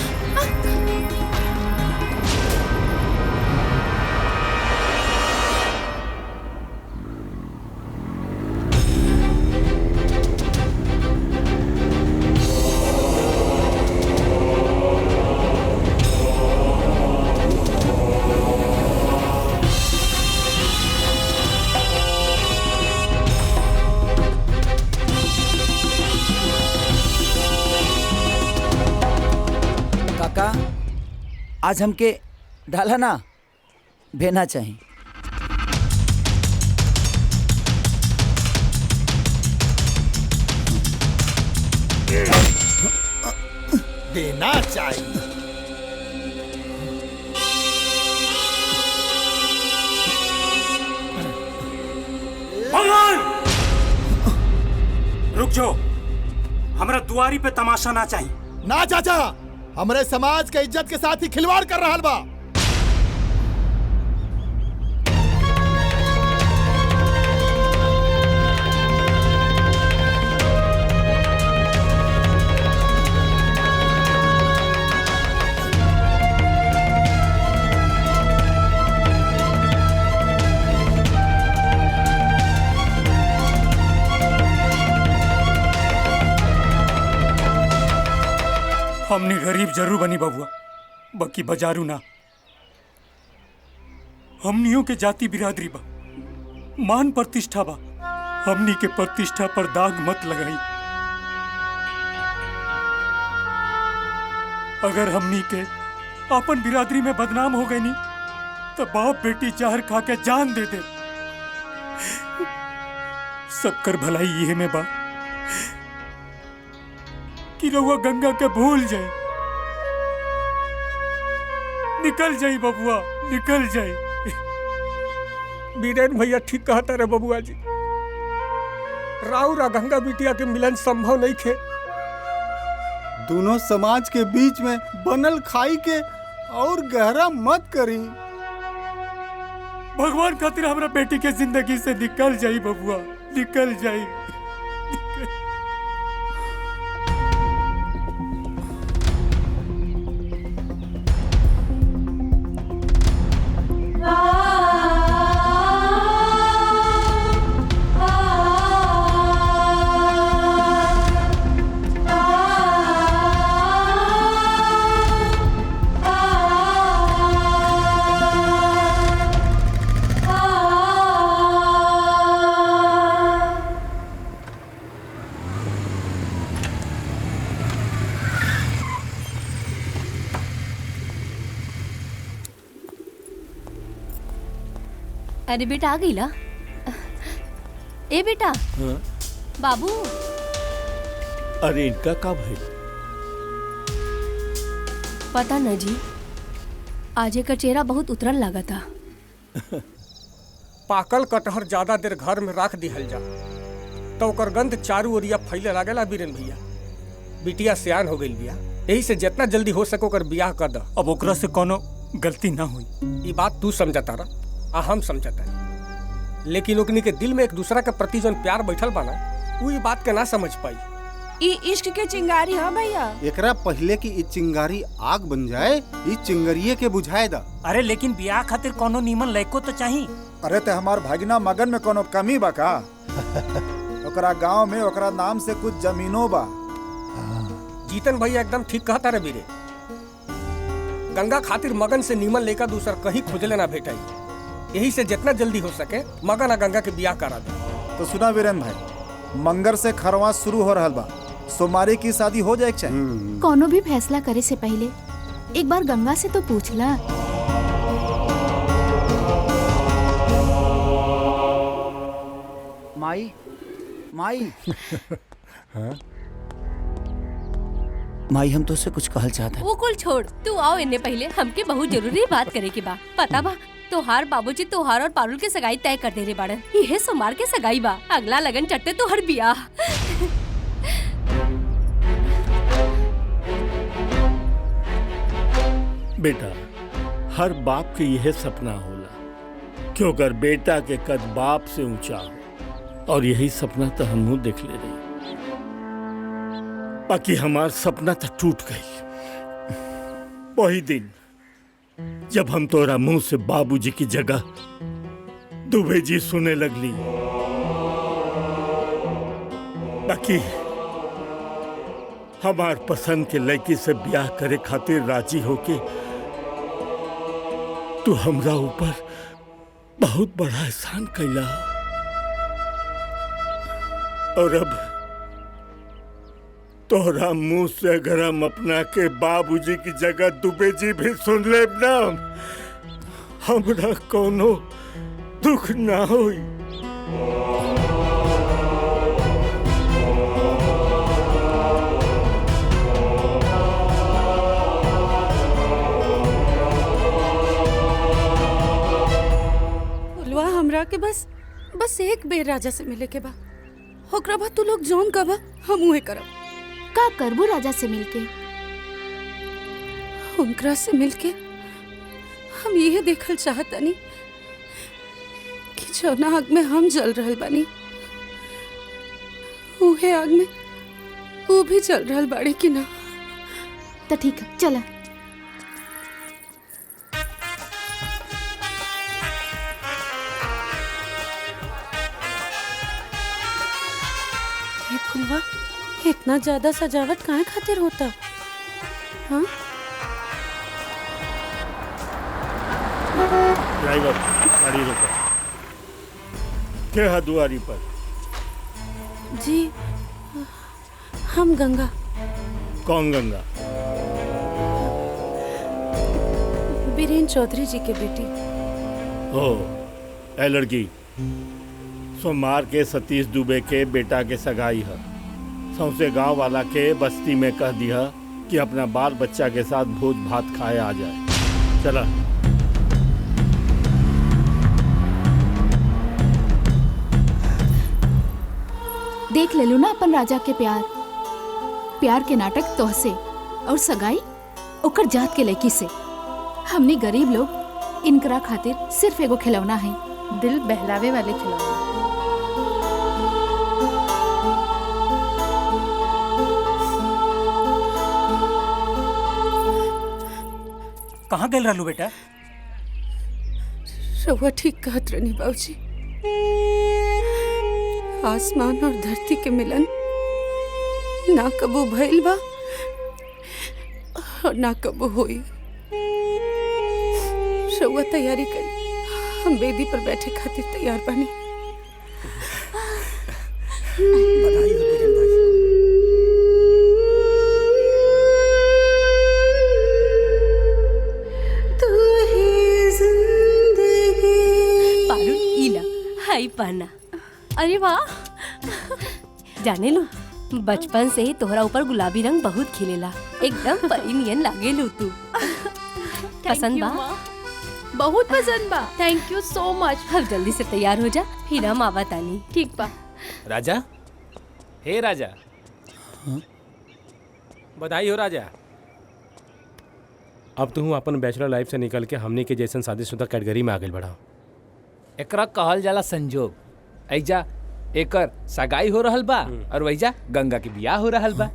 आज हमके डाला ना भेना चाहिए। देना चाहिए। जो हमरा दुआरी पे तमाशा ना चाहिए। ना चाचा, हमरे समाज के इज्जत के साथ ही खिलवाड़ कर रहा बा। हमने गरीब जरूर बनी बबुआ, बाकी बाजारू ना। हमनियों के जाति बिरादरी बा, मान प्रतिष्ठा बा। हमनी के प्रतिष्ठा पर दाग मत लगाई। अगर हमनी के अपन बिरादरी में बदनाम हो गई नी तो बाप बेटी जहर खा के जान दे दे। सबकर भलाई ये में बा कि रउआ गंगा के भूल जाए। निकल जाई बबुआ, निकल जाई। बीरेन भैया ठीक कहता रे बबुआ जी। राउर आ गंगा बिटिया के मिलन संभव नहीं थे। दोनों समाज के बीच में बनल खाई के और गहरा मत करी। भगवान खातिर हमरा बेटी के जिंदगी से निकल जाई बबुआ, निकल जाई। अरे बेटा आ गई ला। ए बेटा। हाँ? बाबू। अरे इनका कब है? पता न जी, आज का चेहरा बहुत उतरल लगा था। पाकल कटहर ज्यादा देर घर में रख दिहल जा तो ओकर गंध चारू ओरिया फैले लागेला बीरेन भैया। बिटिया सियान हो गई बिया, यही से जितना जल्दी हो सको ओकर बियाह कर द। अब ओकरा से कोनो गलती ना हुई। ये बात तू समझता रहा आ हम समझता है, लेकिन ओकनी के दिल में एक दूसरा के प्रति जौन प्यार बैठल बा ना, वो ये बात के ना समझ पाई। ई इश्क के चिंगारी है भैया। एकरा पहले की चिंगारी आग बन जाए, ई चिंगरिये के बुझाए दा। अरे लेकिन बियाह खातिर कोनो नीमन लड़को तो चाहिए। अरे ते हमार भागिना मगन में कोनो कमी बा का? ओकरा गांव में ओकरा नाम से कुछ जमीनों बा। जीतन भैया एकदम ठीक कहता रे बीरे। गंगा खातिर मगन से नीमन लेकर दूसरा कहीं खोजले ना भेटाई, यही से जितना जल्दी हो सके मगन आ गंगा के बियाह करा दे। तो सुना वीरेन भाई, मंगर से खरवा शुरू हो रहा बा, सोमारी की शादी हो जाए चाहिए। कोनो भी फैसला करे से पहले एक बार गंगा से तो पूछ ला। माई माई हाँ? माई हम तो उससे कुछ कहल चाहते हैं। वो कुल छोड़, तू आओ इन्ने पहले हमके बहुत जरूरी बात करे के बा। पता बा तोहार बाबूजी तोहार और पारुल के सगाई तय कर दे रे बाड़न। ये सोमवार के सगाई बा, अगला लगन चट्टे तोहर बियाह। बेटा, हर बाप के यह सपना होला कि अगर बेटा के कद बाप से ऊंचा हो, और यही सपना तो हम देख ले रहे। बाकी हमार सपना तो टूट गई वही दिन जब हम तोरा मुंह से बाबूजी की जगह दुबे जी सुने लगली। बाकी हमार पसंद के लड़की से ब्याह करे खातिर राजी होके तू हमरा ऊपर बहुत बड़ा एहसान कैला, और अब तोहरा मुंह से अगर हम अपना के बाबूजी की जगह दुबे जी भी सुन ले ना, हमरा कोनो दुख ना होई। फुलवा हमरा के बस एक बेर राजा से मिले के बा, ओकरा बाद तू लोग जौन कबा हम उहे करब। का करबू राजा से मिलके? उनकरा से मिलके हम ये देखल चाहतनी कि जौना आग में हम जल रहल बानी उहे आग में वो भी जल रहल बाड़ी कि ना। तो ठीक है, चला। ये फुलवा इतना ज्यादा सजावट काहे खातिर होता? हाँ? ड्राइवर गाड़ी रोको। के है दुआरी पर? जी हम गंगा। कौन गंगा? बीरेन चौधरी जी के बेटी। ओ ए लड़की, सोमवार के सतीश दुबे के बेटा के सगाई है। सौसे गांव वाला के बस्ती में कह दिया कि अपना बाल बच्चा के साथ भोज भात खाए आ जाए। चला। देख ले लो ना अपन राजा के प्यार प्यार के नाटक तोहसे और सगाई ओकर जात के लड़की से। हमनी गरीब लोग इनकरा खातिर सिर्फ एगो खिलौना है, दिल बहलावे वाले खिलौना। कहाँ गए रहलू बेटा? रउआ ठीक कहत रहनी बाबूजी। आसमान और धरती के मिलन ना कबो भइल बा और ना कबो होई। रउआ तैयारी करी, हम वेदी पर बैठे खातिर तैयार बानी। बधाई हो बीरेन भाई। पारू इला हाई पाना। अरे वाह, जाने लो बचपन से ही तोहरा ऊपर गुलाबी रंग बहुत खिलेला, एकदम परी नियन लागेलू तू। पसंद बा? बहुत पसंद बा। Thank you so much. अब जल्दी से तैयार हो जा, फिर हम आवत आनी। ठीक बा। राजा, हे राजा। बधाई हो राजा। अब तू अपन बैचलर लाइफ से निकल के हमनी के जैसन शादीशुदा कैटेगरी में आगे बढ़ा। एकरा कहल जाला संजोग। ऐजा एकर सगाई हो रहल बा और वैजा गंगा के बियाह हो रहल बा।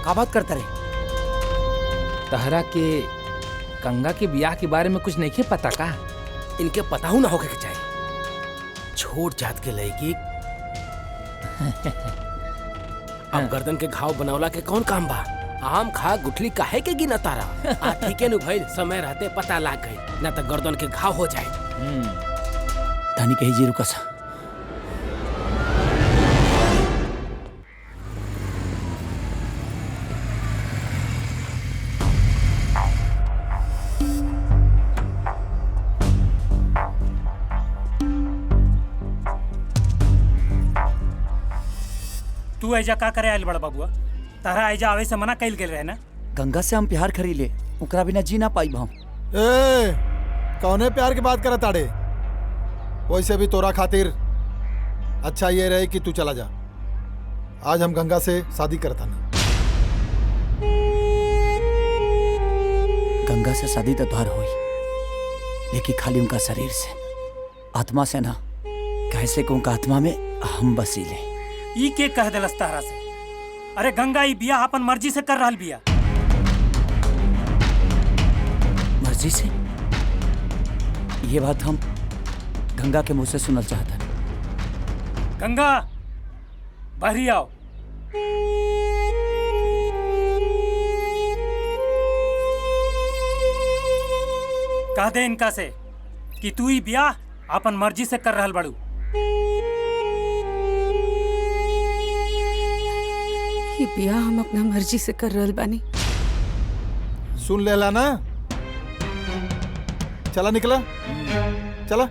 का बात करता रे? तहरा के गंगा के बियाह के बारे में कुछ नहीं पता का? इनके पता हो ना होके के चाहिए। छोट जात के लड़की अब गर्दन के घाव बनौला के कौन काम बा? आम खा गुठली काहे के गिना तारा? आ ठीके नु भइल, समय रहते पता लाग गई, ना तो गर्दन के घाव हो जाए। धानी कही जी रुका सा। तू ऐजा का करे आयल बड़ा बाबुआ? तारा ऐजा आवे से मना कइल गेल रहे ना? गंगा से हम प्यार करी ले, ओकरा बिना जी ना पाई हम। ए, कौने प्यार की बात करत ताड़े? वैसे भी तोरा खातिर अच्छा ये रहे कि तू चला जा। आज हम गंगा से शादी करता नहीं। गंगा से शादी तो द्वार हुई, लेकिन खाली उनका शरीर से, आत्मा से ना। कैसे को उनका आत्मा में हम बसीले। ई के कह देलस तारा से? अरे गंगा ई बियाह अपन मर्जी से कर रहल बिया। मर्जी से? ये बात हम गंगा के मुंह से सुनल चाहता है। गंगा बाहरी आओ। कह दे इनका से कि तू ही बियाह अपन मर्जी से कर रहल बड़ू। ये बियाह हम अपना मर्जी से कर रहल बानी। सुन लेला ना? चला निकला, चला।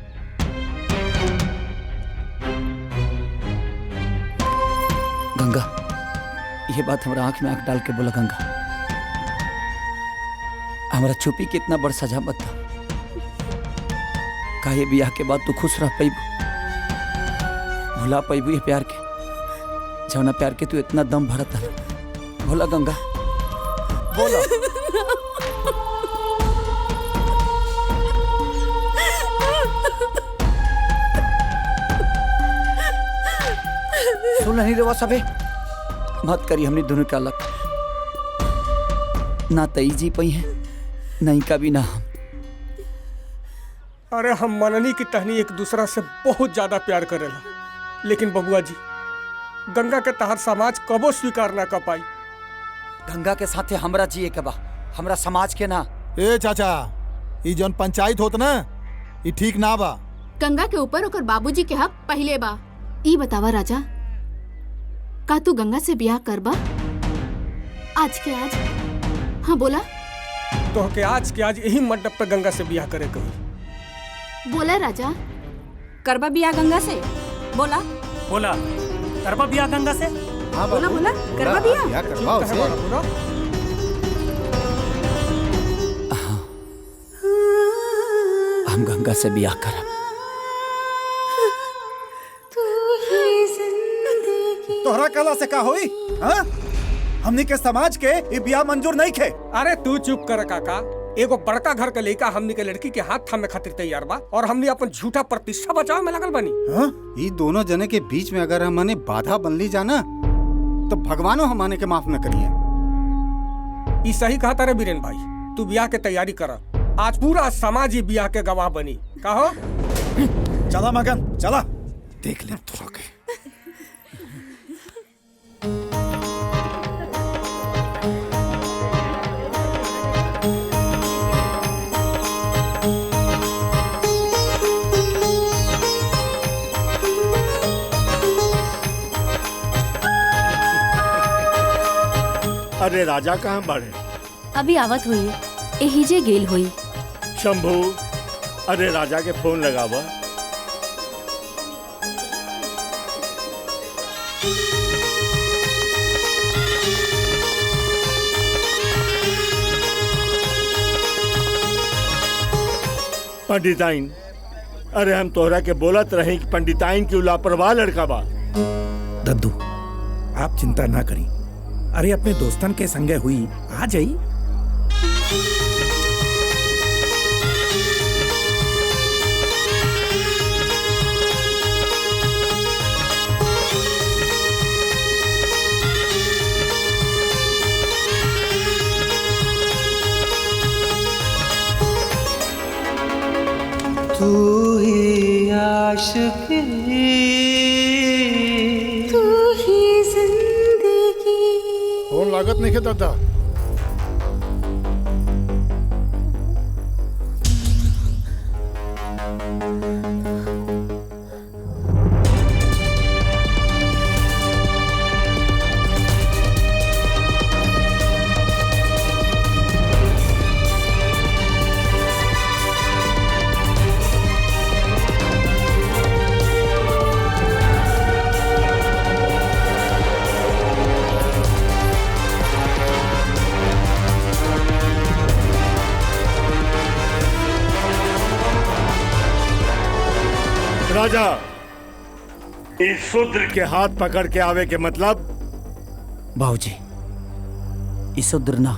गंगा, ये बात हमारा आंख में आंख डाल के बोला। गंगा, हमारा चुपी कितना बड़ सजा मत था। का ये बियाह के बाद तू खुश रह पाई? भुला पैबू ये प्यार के जौना प्यार के तू इतना दम भरत है। बोला गंगा, बोला। सुन नहीं रेवा सबे, मत करी हमने दोनों का अलग। ना तई जी पई है, नहीं का भी ना हम। अरे हम मननी की टहनी एक दूसरा से बहुत ज्यादा प्यार करेला, लेकिन बबुआ जी गंगा के तहर समाज कबो स्वीकार ना कर पाई। गंगा के साथे हमरा जिए के बा, हमरा समाज के ना। ए चाचा, ई जौन पंचायत होत ना, ई ठीक ना बा। गंगा के ऊपर ओकर बाबूजी के हक पहले बा। ई बतावा राजा, का तू गंगा से ब्याह करबा? आज के आज। हाँ बोला। तो के आज के आज यही मंडप पे गंगा से ब्याह करे कही। बोला राजा। करबा बिया गंगा से? बोला बोला करबा बिया गंगा से? हाँ बोला बोला करबा बिया। हम गंगा से ब्याह करब। तोहरा कला से का होई? हाँ? हमनी के समाज के ई बियाह मंजूर नहीं खे। अरे तू चुप कर काका। एगो बड़का घर के लड़का हमनी के लड़की के हाथ थामे खातिर तैयार बा और हमनी अपन झूठा प्रतिष्ठा बचाव में लगल बनी। हाँ? ई दोनों जने के बीच में अगर हमने बाधा बनली जाना तो भगवानो हमाने के माफ न करिए। ई सही कहा तारे बीरेन भाई, तू ब्याह के तैयारी कर। आज पूरा समाज ही ब्याह के गवाह बनी। कहो चला मगन चला। देख ले थोड़ा के। अरे राजा कहाँ बढ़े? अभी आवत हुई, एहिजे गेल हुई। शंभू, अरे राजा के फोन लगावा। पंडिताइन, अरे हम तोहरा के बोलत रहे कि पंडिताइन की लापरवाह लड़का बा। दद्दू, आप चिंता ना करी। अरे अपने दोस्तन के संगे हुई आ जाई। तू ही आशिकी, तू ही जिंदगी। फोन लागत नहीं के दादा। राजा, इस शूद्र के हाथ पकड़ के आवे के मतलब? बाबूजी, इस शूद्र ना,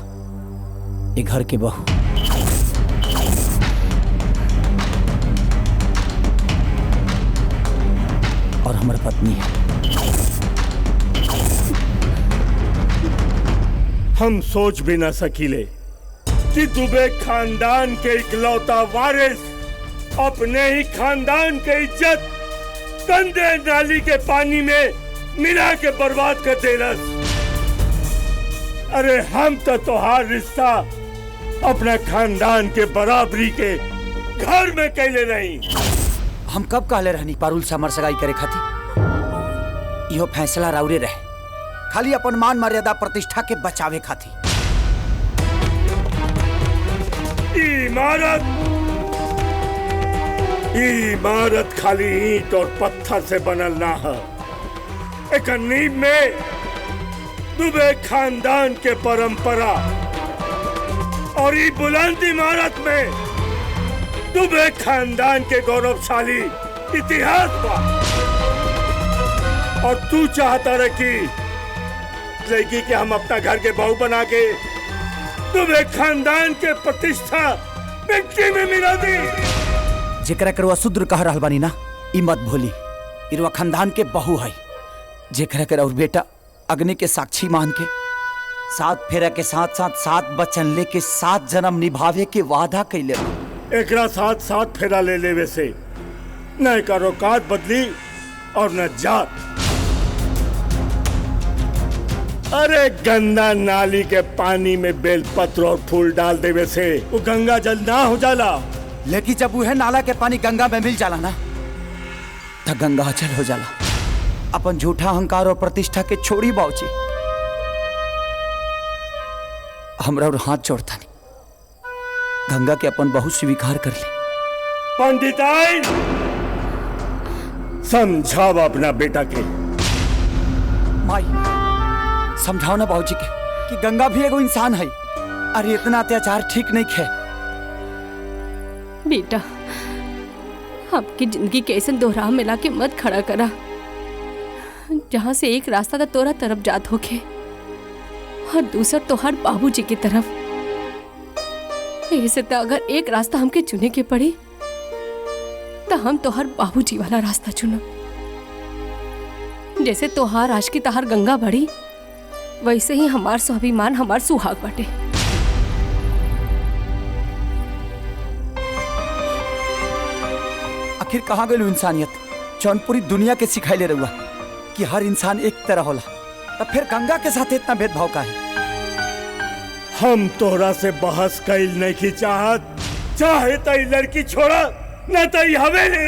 ये घर के बहू। और हमारी पत्नी है। हम सोच भी न सकीले कि दुबे खानदान के इकलौता वारिस अपने ही खानदान के इज्जत गंदे नाली के पानी में मिला के बर्बाद कर देलस। अरे हम तो तोहार रिश्ता अपना खानदान के बराबरी के घर में कैले नहीं। हम कब कहले रहनी पारुल से हमार सगाई करे खाती? यो फैसला राउरे रहे, खाली अपन मान मर्यादा प्रतिष्ठा के बचावे खाती। इमारत खाली ईंट और पत्थर से बनल ना है। एक नींव में दुबे खानदान के परंपरा और ये बुलंद इमारत में दुबे खानदान के गौरवशाली इतिहास बा। और तू चाहता रहे कि लड़की के हम अपना घर के बहू बना के तुम्हें खानदान के प्रतिष्ठा मिट्टी में मिला दी। जेकरा करवा शूद्र कह रहल बानी ना, ई मत भूली, इरवा खानदान के बहू है। जेकरा कर और बेटा अग्नि के साक्षी मान के 7 फेरा के साथ साथ 7 वचन लेके 7 जन्म निभावे के वादा कैले। एकरा 7 फेरा ले लेवे से न एक औकात बदली और न जात। अरे गंदा नाली के पानी में बेलपत्र और फूल डाल देवे से वो गंगा जल ना हो जाला। लेकिन जब वह नाला के पानी गंगा में मिल जाला ना, तो गंगा जल हो जाला। अपन झूठा अहंकार और प्रतिष्ठा के छोड़ी बाबूजी, हमरा और हाथ जोड़ता नहीं, गंगा के अपन बहुत स्वीकार कर ले। पंडिताइन समझाओ अपना बेटा के। माई समझाओ ना बाबूजी के कि गंगा भी एगो इंसान है। अरे इतना अत्याचार ठीक नहीं है। बेटा, आपकी जिंदगी के ऐसे दोहराव मिला के मत खड़ा करा, जहाँ से एक रास्ता तो तोरा तरफ जात होके और दूसरा तोहर बाबूजी की तरफ। ऐसे तो अगर एक रास्ता हमके चुने के पड़ी तो हम तोहर बाबूजी वाला रास्ता चुनब। जैसे तोहार आज की तहार गंगा बढ़ी, वैसे ही हमार स्वाभिमान हमार सुहाग बाटे। आखिर कहाँ गई इंसानियत जौन पूरी दुनिया के सिखाइले रहुआ कि हर इंसान एक तरह होला, तब फिर गंगा के साथ इतना भेदभाव का है? हम तोहरा से बहस कैल नहीं की चाहत। चाहे तई लड़की छोड़ा न तई हवेली।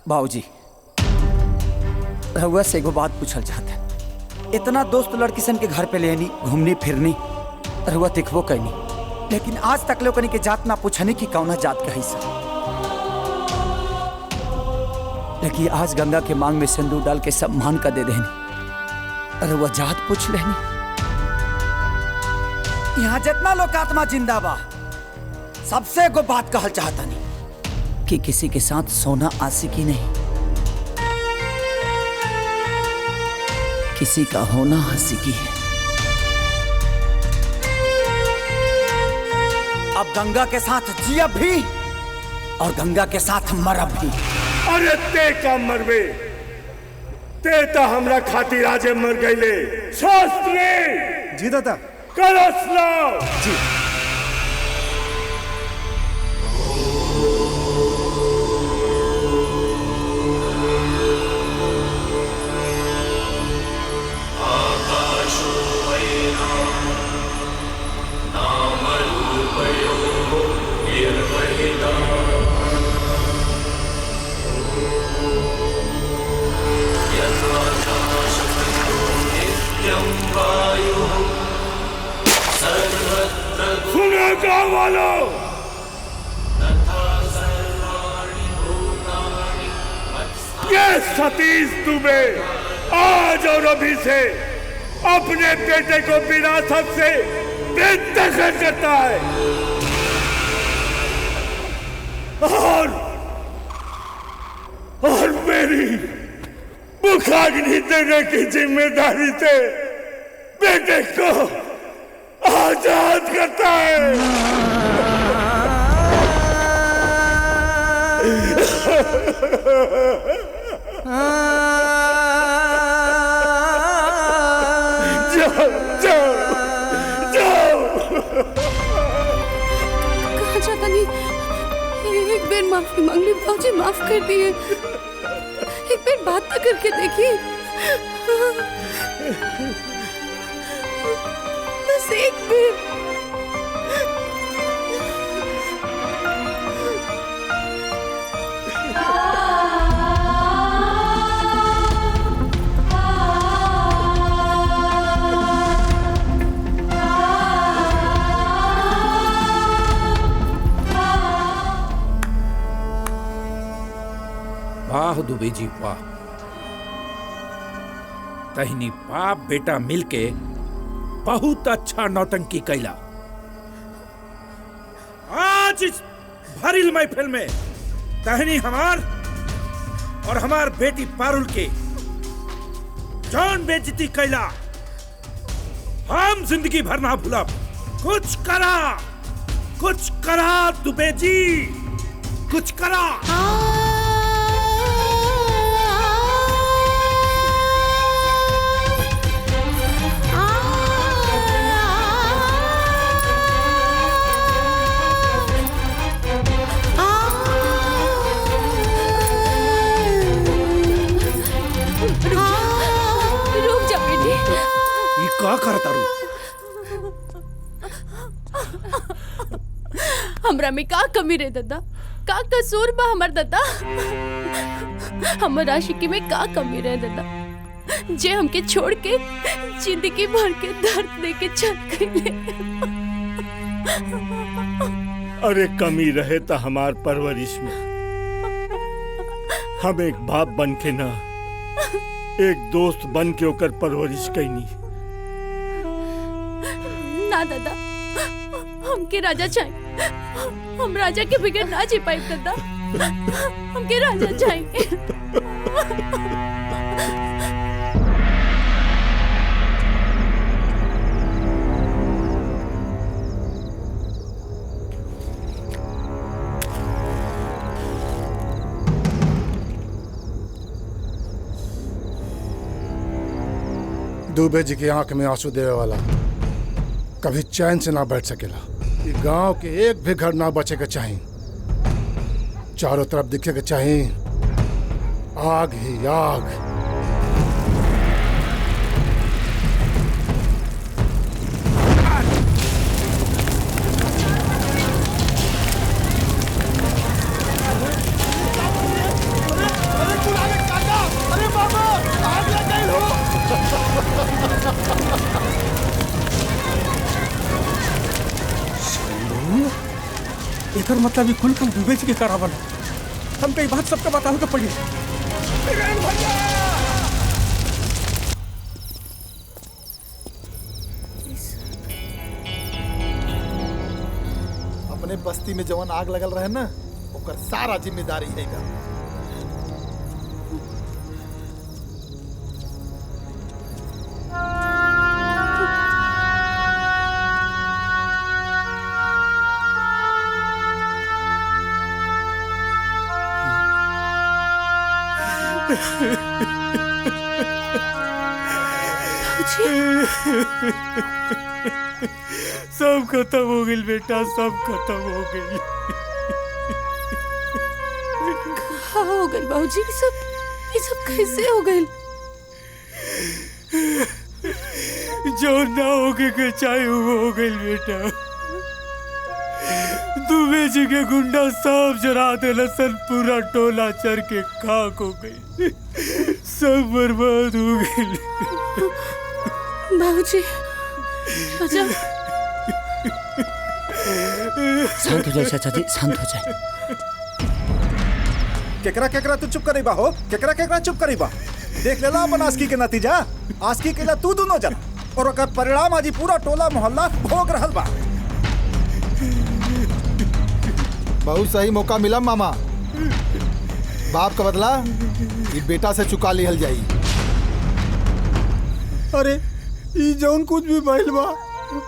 बाबूजी, रहुआ से एगो बात पूछल चाहते हैं। इतना दोस्त लड़की सन के घर पे लेनी घूमनी फिरनी रहुआ देखबो कैनी, लेकिन आज तक लोगन के जात ना पूछनी कि कौना जात का हिस्सा। लेकिन आज गंगा के मांग में सिंदूर डाल के सम्मान का दे देनी, रहुआ जात पूछ लेनी। यहाँ जितना लोग आत्मा जिंदा बा, सबसे एगो बात कहल चाहता नहीं कि किसी के साथ सोना आशिकी नहीं, किसी का होना आशिकी है। अब गंगा के साथ जियब भी और गंगा के साथ मरब भी। अरे ते का मरबे, ते तो हमरा खातिर आजे मर गईले। शास्त्री जी दादा। कलश लाओ। जी। सुनो गाँव वालों, ये सतीश दुबे आज और अभी से अपने बेटे को विरासत से बेदखल करता है और मेरी मुखाग्नि देने की जिम्मेदारी से बेटे को आजाद करता है। जाओ जाओ जाओ। कहाँ जाता नहीं? एक बार माफी मांग ली बाबूजी, माफ कर दिए। एक बार बात तो करके देखिए, बस एक बार। दुबे जी वाह, तहनी बाप बेटा मिलके बहुत अच्छा नौटंकी कैला। आज इस भरिल महफिल में तहनी हमार और हमार बेटी पारुल के जान बेइज्जती कैला, हम जिंदगी भर ना भूलब। कुछ करा दुबे जी, कुछ करा। रुक जा बेटी। ये का करता रू? हमरा में का कमी रे दादा, का कसूर बा हमर दादा? हमर आशिकी में का कमी रे दादा, जे हमके छोड़ के जिंदगी भर के दर्द लेके चल गए। अरे कमी रहे तो हमार परवरिश में। हम एक बाप बन के ना, एक दोस्त बन के ओकर परवरिश कैनी। ना दादा, हमके राजा चाहिए। हम राजा के बिगड़ ना जी पाए दादा, हमके राजा चाहिए। दुबे जी की आंख में आंसू देवे वाला कभी चैन से ना बैठ सकेला। ये गांव के एक भी घर ना बचे के चाहिए, चारों तरफ दिखे के चाहिए आग ही आग। एकर मतलब ये कुल काम दुबे जी के करावल। हम कई बात सबका बताओ तो पड़ी। अपने बस्ती में जवन आग लगल रहे ना, ओकर सारा जिम्मेदारी है का। सब खत्म हो गई बेटा, सब खत्म हो गई। कहाँ हो गई बाबूजी? ये सब कैसे हो गई? जो ना होके के चाहे वो हो गई बेटा। दुबे जी के गुंडा सब जरा देला सन, पूरा टोला चर के खाक हो गई, सब बर्बाद हो गई। बाबूजी, राजा शांत हो जाए चाचा जी, शांत हो जाए। केकरा केकरा तू चुप करी बा हो, केकरा केकरा चुप करी बा। देख लेला अपन आस्की के नतीजा। आस्की केला तू दोनों जन, और ओकर परिणाम आज पूरा टोला मोहल्ला भोग रहल बा। बहुत सही मौका मिला मामा। बाप का बदला ये बेटा से चुका लिहल जाई। अरे ई जौन कुछ भी भइल बा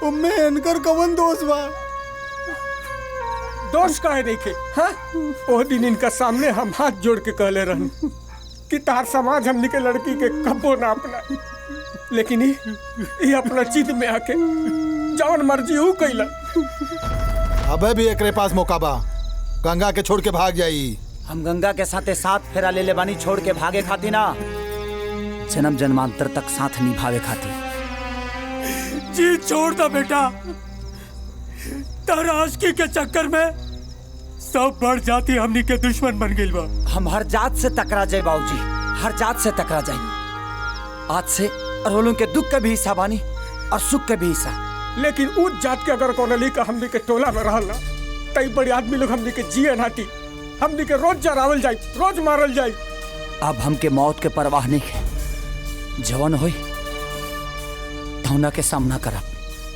उम्मे इनकर कवन दोष बा? दोष काहे देखे? हाँ, वो दिन इनका सामने हम हाथ जोड़ के कहले रहन कि तार समाज हमनी के लड़की के कब्बो ना अपना, लेकिन ये अपना चित में आके जौन मर्जी ऊ कैला। अबे भी एकरे पास मौका बा, गंगा के छोड़ के भाग जाई। हम गंगा के साथे साथ फेरा ले ले बानी, छोड़ के भागे खाती ना, जन्म जन्मांतर तक साथ निभावे खाती। जी छोड़ दा बेटा, तारा आशिकी के चक्कर में सब बढ़ जाती हमनी के दुश्मन बन गई बा। हम हर जात से टकरा जाए बाबूजी, हर जात से टकरा जाए। आज से अरोलों के दुख के भी हिस्सा बानी और सुख के भी हिस्सा। लेकिन उस जात के अगर कोनली का हमनी के टोला में रहल ना, कई बड़े आदमी लोग हमनी के जिए नाटी, हमनी के रोज जरावल जाए, रोज मारल जाए। अब हमके मौत के परवाह नहीं है। जवन होई तौना के सामना करब।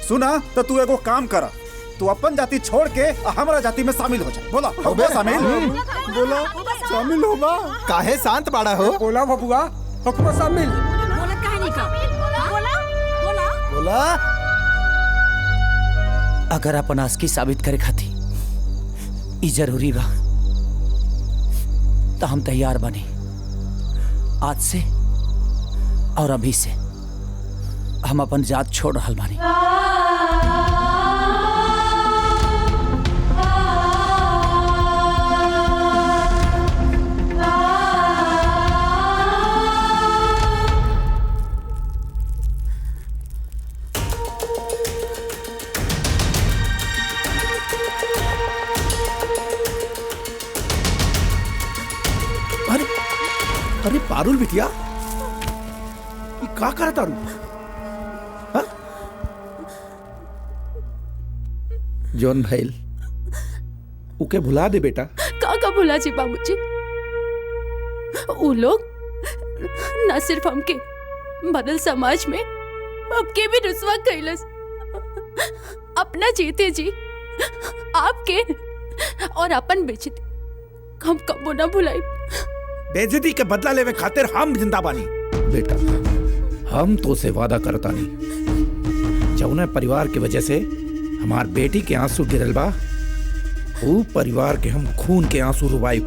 सुना तो तू एगो काम करा, तू अपन जाति छोड़ के हमारा जाति में शामिल हो जा। बोला होबे शामिल? बोला शामिल होगा। काहे शांत बाड़ा हो? बोला बबुआ हुक्म शामिल। बोला काहे नहीं का? बोला बोला बोला। अगर अपन आस्की साबित करे खाती ई जरूरी बा तो हम तैयार बनी। आज से और अभी से हम अपन जात छोड़ रहल बानी। अरे पारुल बिटिया, ये का करता रू? जौन भइल उके भुला दे बेटा। का भुला जी बाबूजी? वो लोग न सिर्फ हमके बदल समाज में आपके भी रुसवा कैलस। अपना जीते जी आपके और अपन बेइज्जती हम कबो ना भुलाई। बेइज्जती के बदला लेवे खातिर हम जिंदा बानी। बेटा हम तो से वादा करता नहीं, जौने परिवार की वजह से हमार बेटी के आंसू गिरल बा, वो परिवार के हम खून के आंसू रुवाई।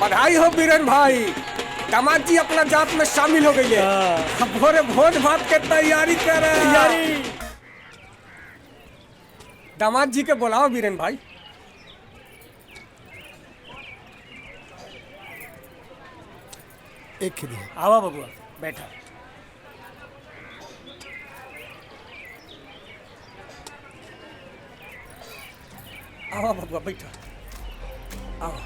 बधाई हो बीरन भाई, दामाद जी अपना जात में शामिल हो गई है। अब भोरे भोज भात के तैयारी कर रहे हैं। दामाद जी के बुलाओ बीरन भाई। एक खिदी आवा बबुआ बैठा। आवा बबुआ बैठा। आवा।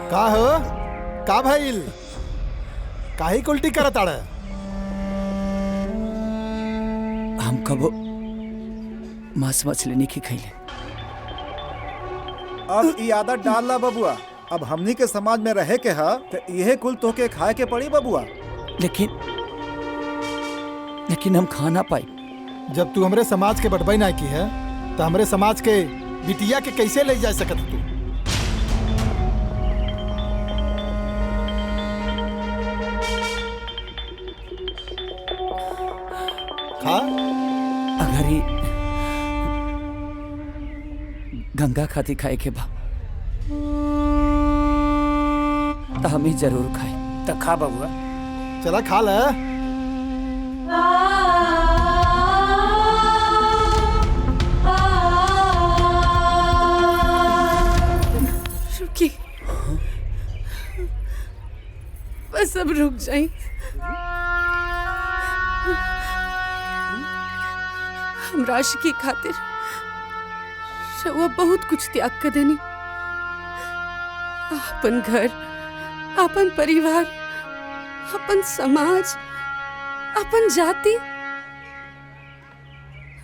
का हो? का भइल? काहे उल्टी करत आड़? हम कबो मांस मछली नहीं खइले। अब ई आदत डाल ला बबुआ। अब हमनी के समाज में रहे के हा तो यह कुल तो के खाए के पड़ी बबुआ। लेकिन हम खा ना पाई। जब तू हमरे समाज के बटवाई ना की है तो हमरे समाज के बिटिया के कैसे ले जा सकत तू? खा। अगर ही गंगा खाती खाए के बा तो हम ही जरूर खाए। तो खा बबुआ। चला खा ले। रुकी, बस अब रुक जाए। हम राशि की खातिर रउआ बहुत कुछ त्याग कर देनी। अपन घर, अपन परिवार, अपन समाज, अपन जाति,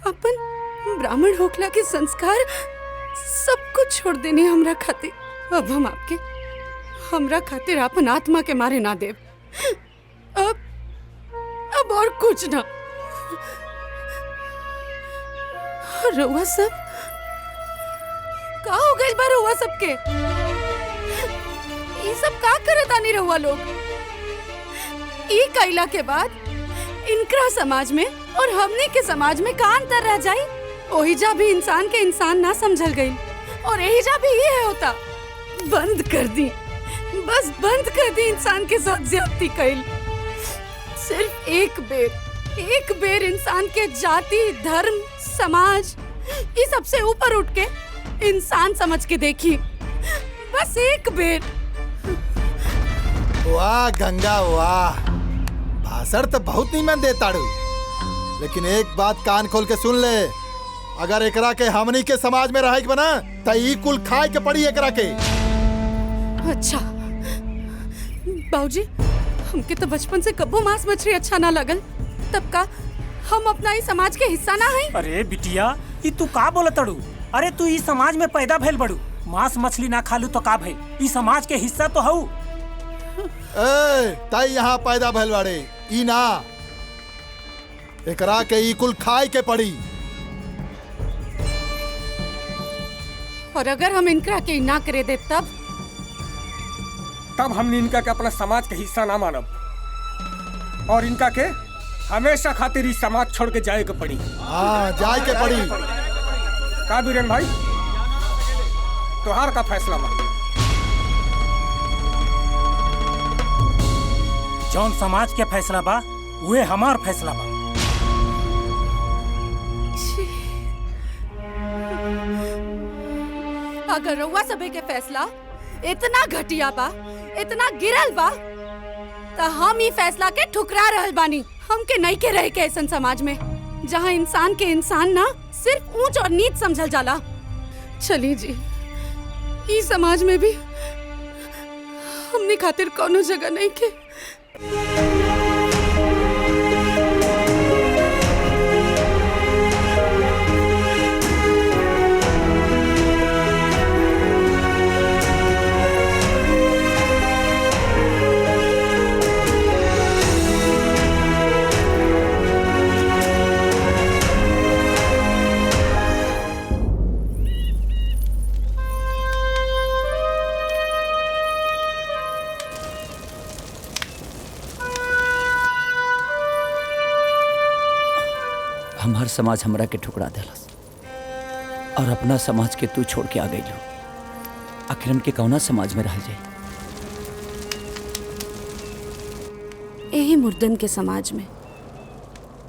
अपन ब्राह्मण होखला के संस्कार सब कुछ छोड़ देने हमरा खातिर। अब हम आपके हमरा खातिर अपन आत्मा के मारे ना देव। अब और कुछ ना। रउआ सब का हो गइल बा रउआ सबके? ये सब का करे तानी रउआ लोग? ई कइला के बाद इनकरा समाज में और हमने के समाज में का अंतर रह जाई? ओहिजा भी इंसान के इंसान ना समझल गई और एहिजा भी ये होता। बंद कर दी, बस बंद कर दी इंसान के साथ ज्यादती कइल। सिर्फ एक बेर इंसान के जाति, धर्म, समाज ये सबसे ऊपर उठ के इंसान समझ के देखी, बस एक बेर। वाह गंगा वाह, भाषण तो बहुत नीमन देताड़ू, लेकिन एक बात कान खोल के सुन ले, अगर एकरा के हमनी के समाज में रहे के बना त ई कुल खाए के पड़ी एकरा के। अच्छा बाबूजी, हमके तो बचपन से कब्बो मांस मछली अच्छा ना लगल, तब का हम अपना ही समाज के हिस्सा ना है? अरे बिटिया, ई तू का बोलत तड़ू? अरे तू ई समाज में पैदा भइल बड़ू, मांस मछली ना खालू तो का भइल? ई समाज के हिस्सा तो हऊ। तई यहाँ पैदा भइल बाड़े, ई ना, एकरा के ई कुल खाए के पड़ी। और अगर हम इनकरा के ना करे दे तब हमने इनका के अपना समाज के हिस्सा ना मानब और इनका के हमेशा खातिर इस समाज छोड़ के जाए के पड़ी। हाँ, जाए के पड़ी। का बीरेन भाई, तोहार का फैसला बा? जौन समाज के फैसला बा उहे हमार फैसला बा। अगर रउआ सबे के फैसला इतना घटिया बा, इतना गिरल बा, तो हम ई फैसला के ठुकरा रहल बानी। हमके नहीं के रहे के ऐसन समाज में जहाँ इंसान के इंसान ना सिर्फ ऊंच और नीच समझल जाला। चली जी, ई समाज में भी हमने खातिर कोनो जगह नहीं के। हमार समाज हमरा के ठुकरा देलस और अपना समाज के तू छोड़ के आ गई लो। आखिर हम के कौना समाज में रह जाए? यही मुर्दन के समाज में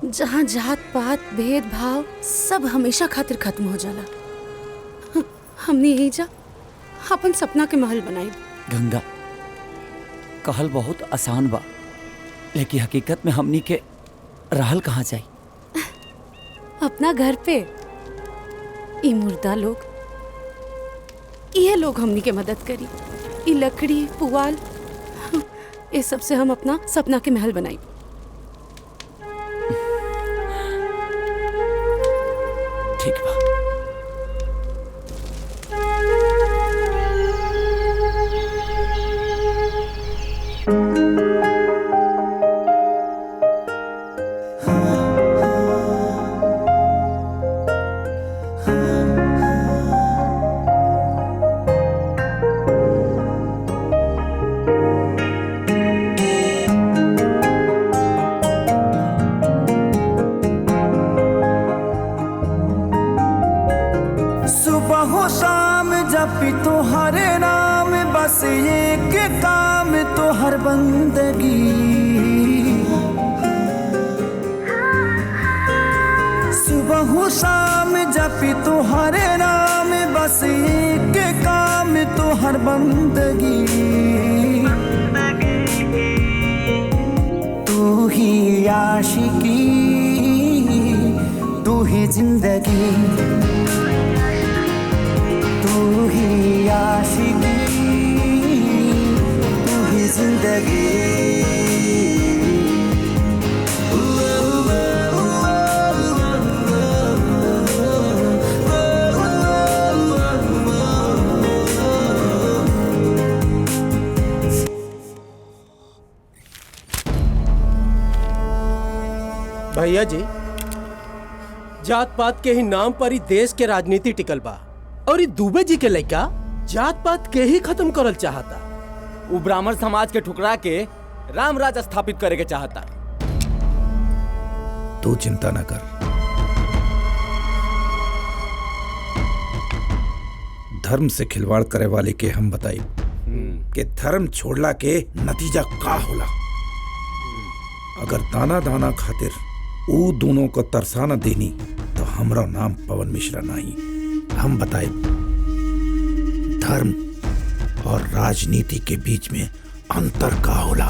जहाँ जात पात भेदभाव सब हमेशा खातिर खत्म हो जाला। हमने यही जा अपन सपना के महल बनाई। गंगा, कहल बहुत आसान बा, लेकिन हकीकत में हमनी के रहल कहाँ जाई? अपना घर पे। ई मुर्दा लोग, ये लोग हमनी के मदद करी। ई लकड़ी पुआल, ये सब से हम अपना सपना के महल बनाई। ठीक बा। जपी तो हर नाम, बस एक काम तो हर बंदगी। सुबह हो शाम जपी तो हर नाम, बस एक काम तो हर बंदगी। तू ही आशिकी, तू ही जिंदगी, तू ही आशिकी, तू ही जिंदगी। भैया जी, जात पात के ही नाम पर ही देश के राजनीति टिकल बा और ये दुबे जी के लड़का जात पात के ही खत्म करल चाहता। वो ब्राह्मण समाज के ठुकरा के राम राज स्थापित करे के चाहता। तू चिंता न कर, धर्म से खिलवाड़ करे वाले के हम बताई कि धर्म छोड़ला के नतीजा का होला। अगर दाना दाना खातिर वो दोनों को तरसाना देनी तो हमरा नाम पवन मिश्रा नहीं। हम बताए धर्म और राजनीति के बीच में अंतर का होला।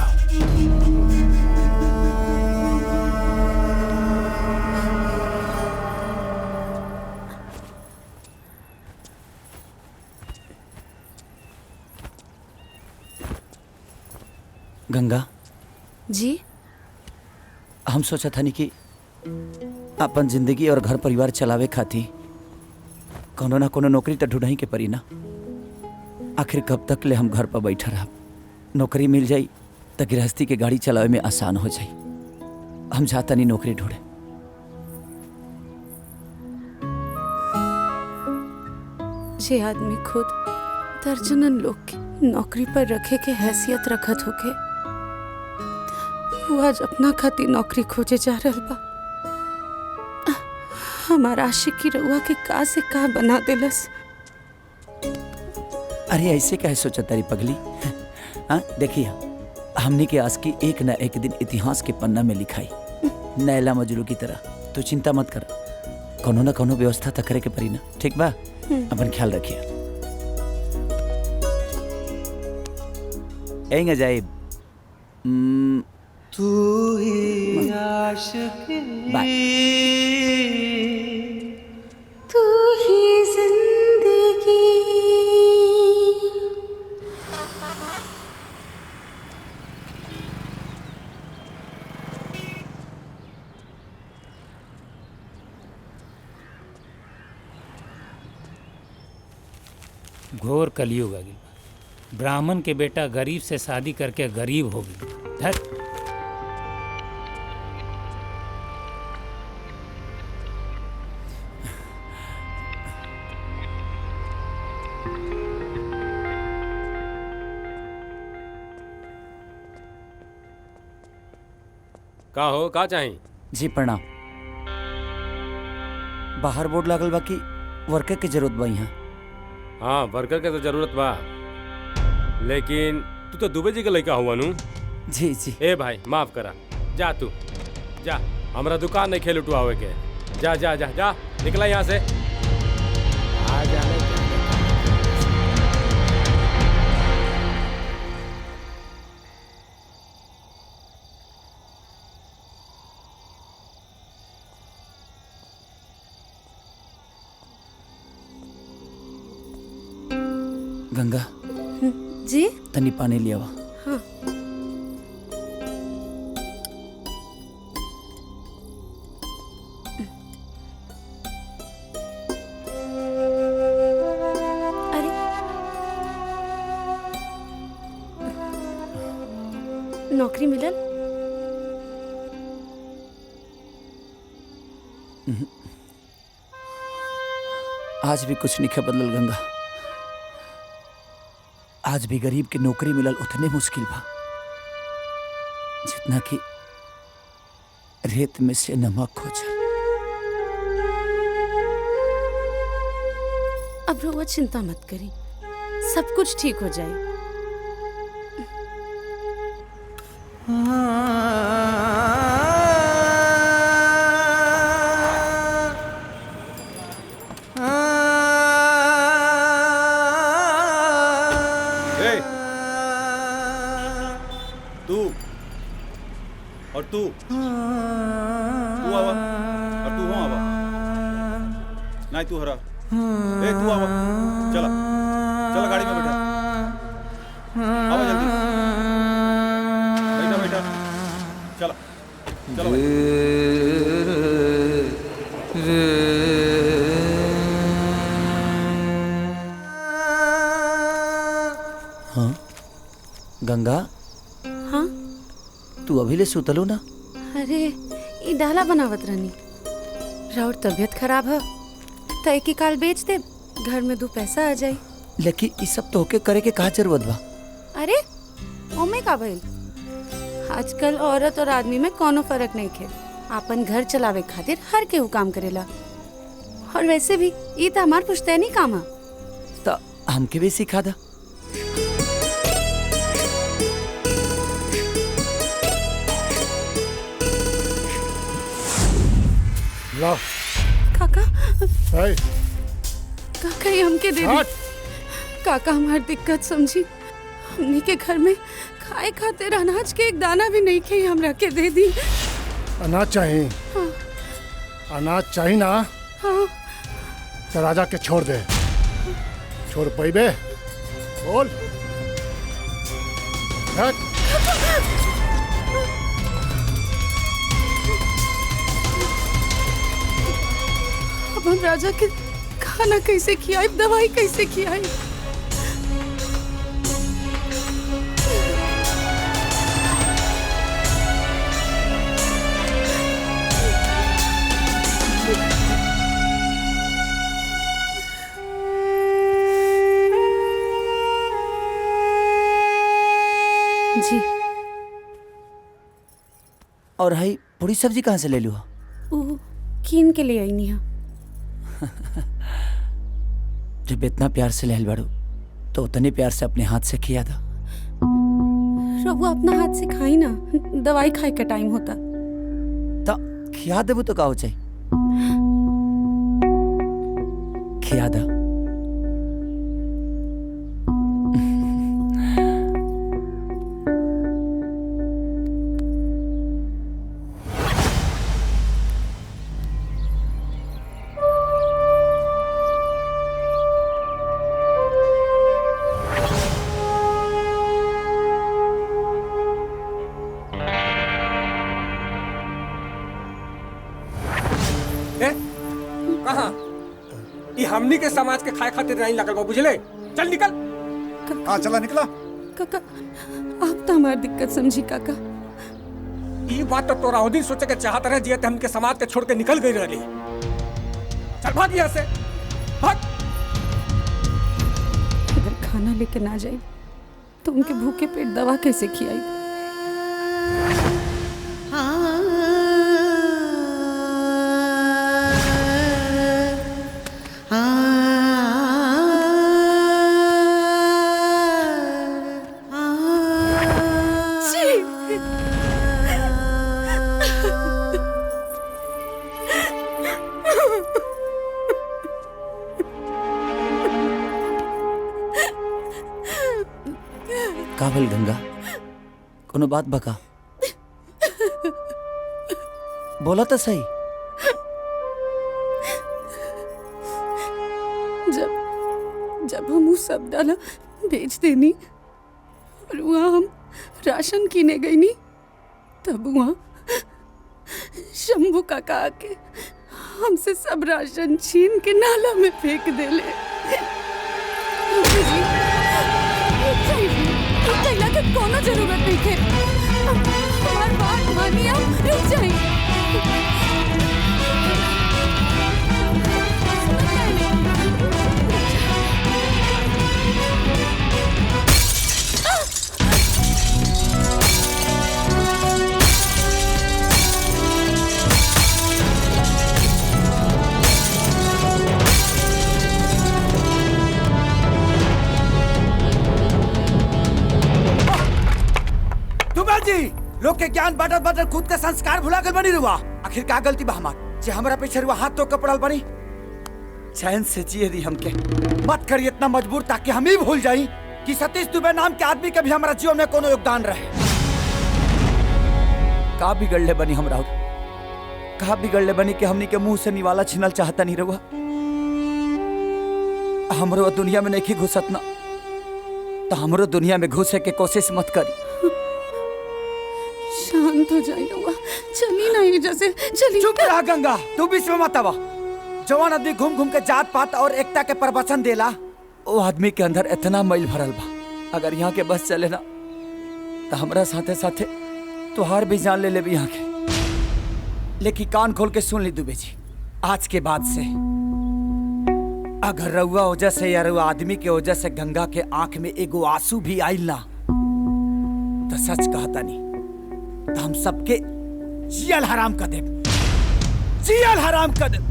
गंगा जी, हम सोचा था नहीं कि अपन जिंदगी और घर परिवार चलावे खाती कोनो ना कोनो नौकरी तो ढूंढही के परी ना। आखिर कब तक ले हम घर पर बैठा रह। नौकरी मिल जाई तो गृहस्थी के गाड़ी चलावे में आसान हो जाई। हम चाहता नहीं नौकरी ढूंढे। जे आदमी खुद दर्जनन लोग के नौकरी पर रखे के हैसियत रखत होके, वो आज अपना खातिर नौकरी खोजे जा रहल बा। हमारा आशिक की रउआ के का से का बना देलस। अरे ऐसे कैसे सोचा तारी पगली। हाँ देखिए, हमने के आज की एक न एक दिन इतिहास के पन्ना में लिखाई नैला मजनू की तरह। तो चिंता मत कर, कोनो ना कोनो व्यवस्था तो करे के परी ना। ठीक बा, अपन ख्याल रखिए। एंग अजाइब तू ही आशिकी, तू ही जिंदगी। घोर कलयुग आ गई। ब्राह्मण के बेटा गरीब से शादी करके गरीब हो गई। धत का हो, का चाहिए? जी प्रणाम। बाहर बोर्ड लागल बा कि वर्कर की जरूरत बा यहाँ। हाँ, वर्कर के तो जरूरत बा, लेकिन तू तो दुबे जी के लड़का हुआ नू। जी जी। ए भाई माफ करा, जा तू जा, हमरा दुकान नहीं खेल उठवावे के। जा जा जा जा, निकला यहाँ से। आ जाने गंगा जी, तनी पानी लिया वा। हाँ। अरे नौकरी मिलल? आज भी कुछ नहीं बदलल गंगा। आज भी गरीब के नौकरी मिलल उतने मुश्किल बा जितना कि रेत में से नमक खोजल। अब रउआ चिंता मत करी, सब कुछ ठीक हो जाए। तू आवा और तू हो आवा, नहीं तू हरा। ए तू आवा, चला चला गाड़ी में बैठा, आवा जल्दी, बैठा बैठा, चला चलो। हाँ गंगा, तू अभी ले सुतलू ना? अरे ई डाला बनावत रहनी, राउर तबीयत खराब है तो एक ही काल बेच दे, घर में 2 पैसा आ जाए। लेकिन ये सब तो होके करे के का जरूरत बा? अरे ओमे का भइल, आजकल औरत और आदमी में कोनो फर्क नहीं खे। आपन घर चलावे खातिर हर केहू काम करेला, और वैसे भी ये तो हमार पुश्तैनी काम है। तो हमके भी सिखा दा। ला काका, है काका ये हमके दे दी। काका हमार दिक्कत समझी, हमनी के घर में खाए खातिर अनाज के एक दाना भी नहीं खे, हमरा के दे दी। अनाज चाहिए? हाँ। अनाज चाहिए ना? हाँ। तो राजा के छोड़ दे। छोड़ पैबे? बोल। अब हम राजा के खाना कैसे खियाई, दवाई कैसे खियाई? जी। और हाई पूरी सब्जी कहाँ से ले लूँ? वो कीन के ले आई नहीं है। जब इतना प्यार से लहल बाड़ू तो उतने प्यार से अपने हाथ से किया था। रघु अपना हाथ से खाई ना, दवाई खाए का टाइम होता। तो खिया देबू तो का हो चाहिए? खिया दा। हमनी के समाज के खाए खातिर नहीं लगल बा, बुझले? चल निकल। हाँ चला निकला। काका आप तो हमारी दिक्कत समझी। काका ये बात तो तोरा दिन सोचे के चाहत रहे, जिये हमके समाज के छोड़ के निकल गई रही। चल भाग यहाँ से, भाग। अगर खाना लेके ना जाए तो उनके भूखे पेट दवा कैसे खियाई? काबिल गंगा, कोनो बात बका? बोला तो सही। जब हम वो सब डाला बेच देनी और वहाँ हम राशन कीने गई नी, तब वहाँ शंभू काका आके हमसे सब राशन छीन के नाला में फेंक देले। कहला के कोनो जरूरत नहीं थे। हमार बात मानिए, रुक जाइए। जी लोग के ज्ञान बांटत बांटत खुद का संस्कार भुला गल बनी रुआ। आखिर का गलती बा हमार जे हमरा पीछे रुआ हाथ तो कपड़ल बनी? चैन से जिए दी हमके, मत करिए इतना मजबूर ताकि हम ही भूल जाई कि सतीश दुबे नाम के आदमी के भी हमारा जीवन में कोनो योगदान रहे। का बिगड़ले बनी हमरा? का बिगड़ले बनी कि हमनी के मुंह से निवाला छिनल चाहता नहीं रुआ? हमरो दुनिया में नहीं घुसत ना, तो हमरो दुनिया में घुसे के कोशिश मत करी। शांत हो जाइए हुआ, चली नहीं जैसे चली। चुप रहा गंगा, तू बीच में मत आवा। जवान आदमी घूम घूम के जात पात और एकता के प्रवचन देला, वो आदमी के अंदर इतना मैल भरल बा। अगर यहाँ के बस चले ना तो हमरा साथे साथे तुहार भी जान ले भी यहाँ के। लेकिन कान खोल के सुन ली दुबे जी, आज के बाद से अगर रउआ वजह से या रउआ आदमी के वजह से गंगा के आंख में एगो आंसू भी आइल ना तो सच कहता नहीं तो हम सबके जियल हराम कर देब, जियल हराम कर देब।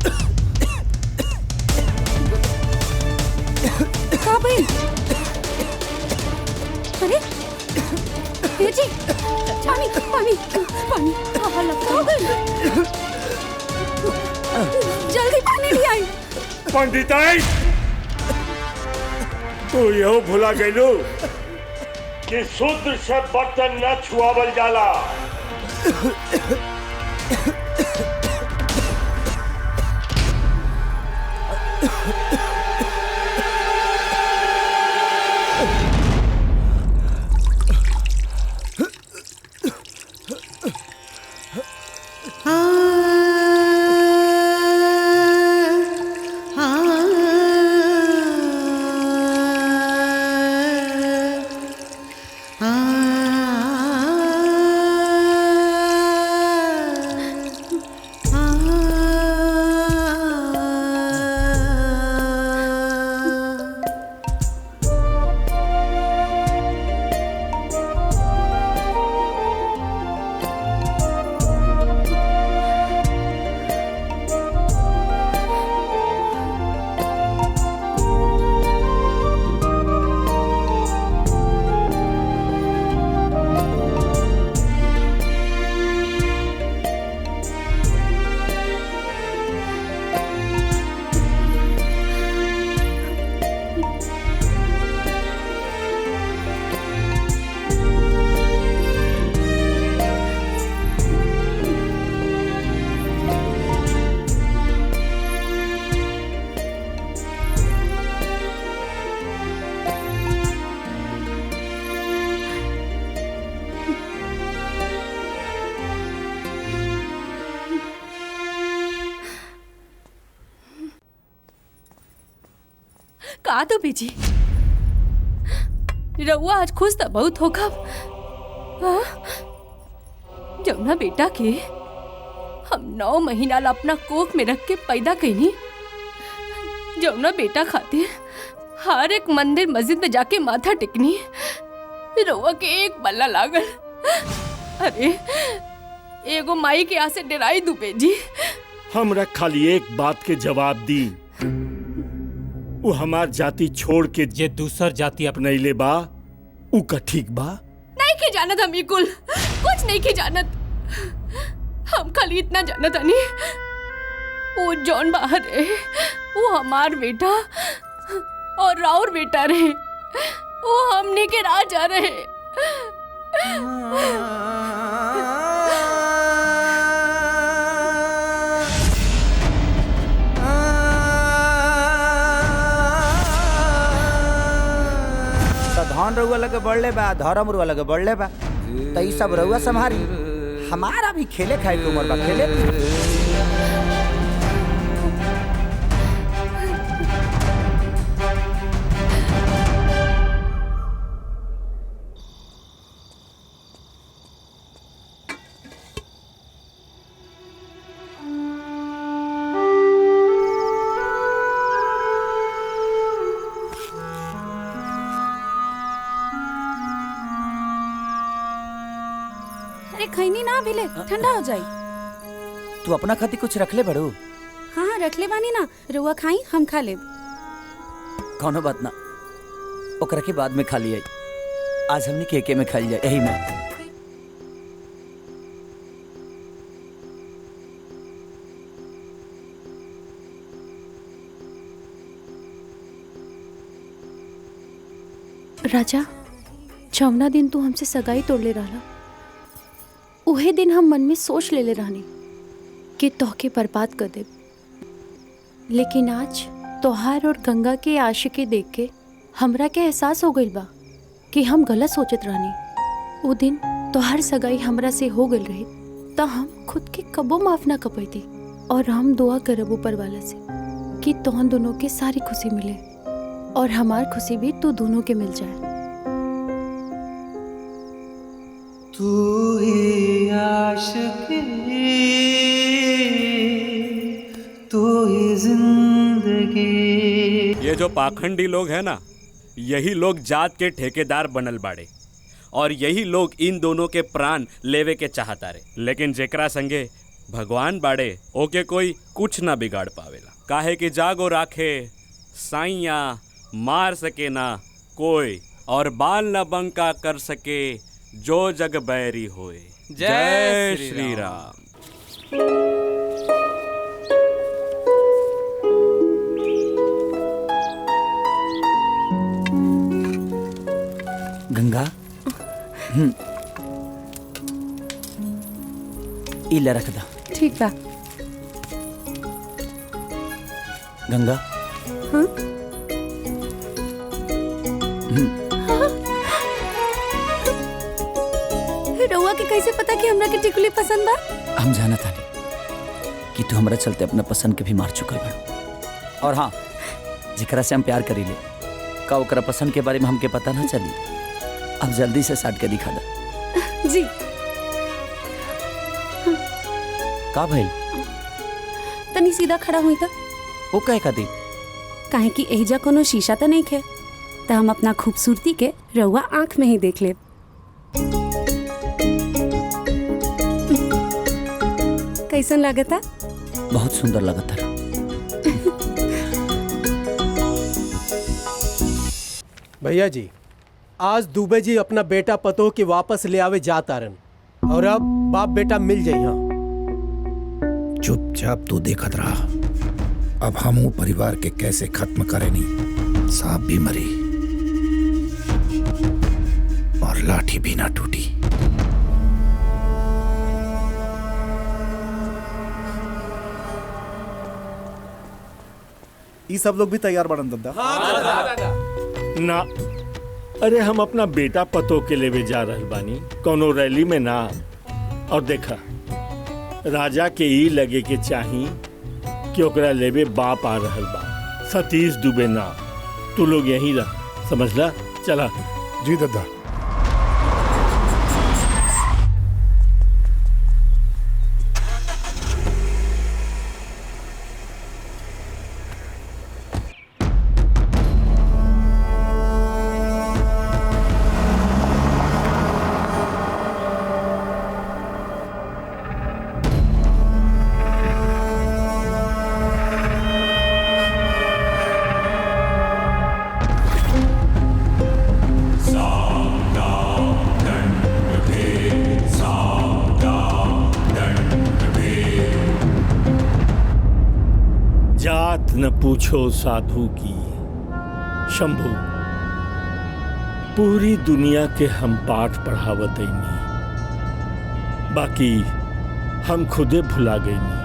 का भाई? अरे ये जी पानी पानी पानी जल्दी पानी ले आई। पंडिताई तू यहो भुला गइलो कि शुद्ध से बर्तन न छुआवल जाला। का तो बेजी रउआ आज खुश तो बहुत होगा। जमुना बेटा के हम 9 महीना ला अपना कोख में रख के पैदा कईनी, जमुना बेटा खातिर हर एक मंदिर मस्जिद में जाके माथा टेकनी, रउआ के एक बल्ला लागल। अरे एगो माई के आसे डराई दुबे जी। हमरा खाली एक बात के जवाब दी, वो हमार जाति छोड़ के जे दूसर जाति अपनैले बा उ का ठीक बा? नहीं के जानत हम कुल कुछ नहीं के जानत। हम खाली इतना जानत हनी वो जौन बाहर रहे वो हमार बेटा और राउर बेटा रहे, वो हमने के राजा रहे। धन रउआ लगे बढ़ले बा, धर्म रउआ लगे बढ़ले बा, तो ई सब रउआ संभारी। हमारा भी खेले खाए के उम्र बा, खेले। खैनी ना भिले ठंडा हो जाई। तू अपना खातिर कुछ रख ले बड़ू? हाँ रख ले बानी ना, रुआ खाई हम खा ले। कौनो बात ना, ओकरा के बाद में खा लिया। आज हमने केके में खा लिया यही में। राजा जौना दिन तू हमसे सगाई तोड़ ले रहा, उहे दिन हम मन में सोच ले रहनी कि तोहके बर्बाद कर दे, लेकिन आज तोहार और गंगा के आशिकी देख के हमरा के एहसास हो गइल बा कि हम गलत सोचत रहनी। वो दिन तोहार सगाई हमरा से हो गइल रही तो हम खुद के कबो माफ ना कर पाती, और हम दुआ करब ऊपर वाला से कि तोहन दोनों के सारी खुशी मिले और हमार खुशी भी तू दोनों के मिल जाए। तू ही आशिकी, तू जो पाखंडी लोग हैं ना, यही लोग जात के ठेकेदार बनल बाड़े और यही लोग इन दोनों के प्राण लेवे के चाहता रे। लेकिन जेकरा संगे भगवान बाड़े ओके कोई कुछ ना बिगाड़ पावेला, काहे कि जागो राखे साइया मार सके ना कोई, और बाल न बंका कर सके जो जग बैरी होए। जय श्री राम। गंगा इला रख दा। ठीक बा। गंगा हाँ? रउआ के कैसे पता कि हमरा के टिकुली पसंद बा? हम जाना था कि तू हमरा चलते अपना पसंद के भी मार चुकल बड़। और हाँ, जिकरा से हम प्यार करी ले का ओकरा पसंद के बारे में हमके पता ना चली। अब जल्दी से साट के दिखा दा। जी। का भइल? तनी सीधा खड़ा हुई था। वो काहे खातिर? काहे कि एहिजा कोनो शीशा तो नहीं खे, तो हम अपना खूबसूरती के रउआ आँख में ही देख ले। कैसन लागता? बहुत सुंदर लगता। भैया जी, आज दुबे जी अपना बेटा पतो के वापस ले आवे जाता रन, और अब बाप बेटा मिल जाई। हाँ, चुपचाप तू देखत रहा। अब हम वो परिवार के कैसे खत्म करे नहीं। सांप भी मरी और लाठी भी ना टूटी। ये सब लोग भी तैयार बड़न दद्दा। ना, अरे हम अपना बेटा पतो के लेवे जा रहल बानी कोनो रैली में ना। और देखा, राजा के ई लगे के चाही कि ओकरा लेवे बाप आ रहल बा, सतीश दुबे ना। तू लोग यहीं रह, समझला? चला। जी दादा। न पूछो साधु की शंभू, पूरी दुनिया के हम पाठ पढ़ावत नहीं, बाकी हम खुदे भुला गईनी।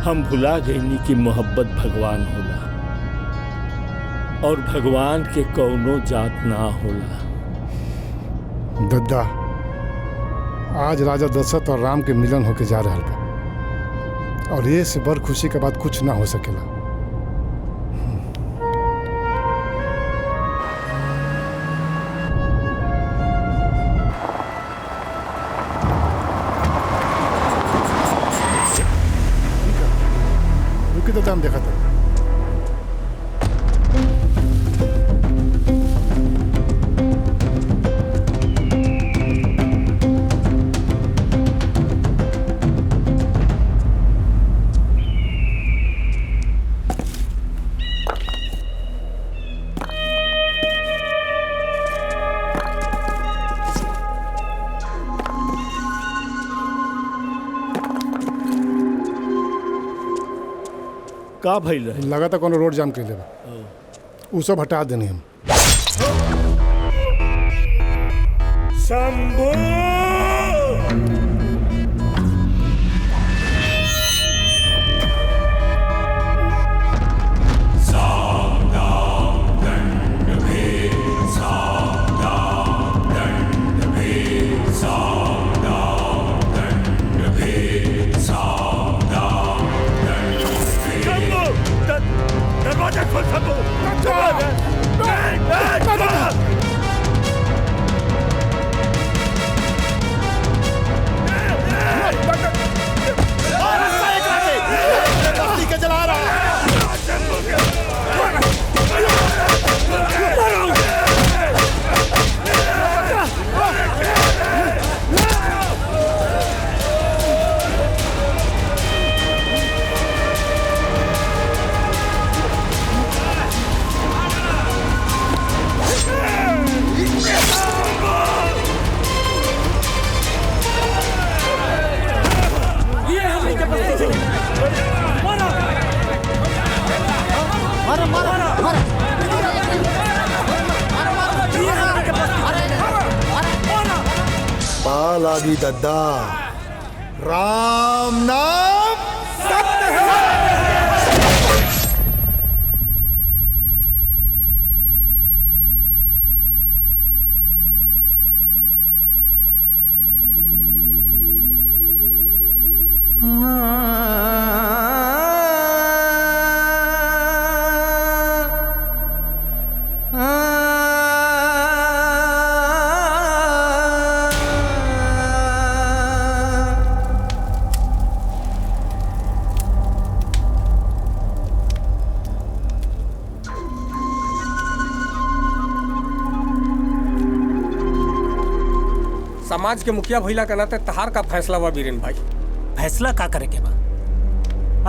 हम भुला गईनी कि मोहब्बत भगवान होला और भगवान के कौनो जात ना होला। दद्दा, आज राजा दशरथ और राम के मिलन होके जा रहा बा, और ये से बड़ खुशी के बाद कुछ ना हो सकेला। रुकी तो दाम देखा था। का भइल रहे? लगा था कोनो रोड जाम के लिए उ सब हटा देनी हम। शंभू! दरवाजा खोल शंभू! पाल आगी दद्दा। राम नाम सत्य है। समाज के मुखिया भइला के नाते तहार का फैसला बा बीरेन भाई। फैसला का करे के बा?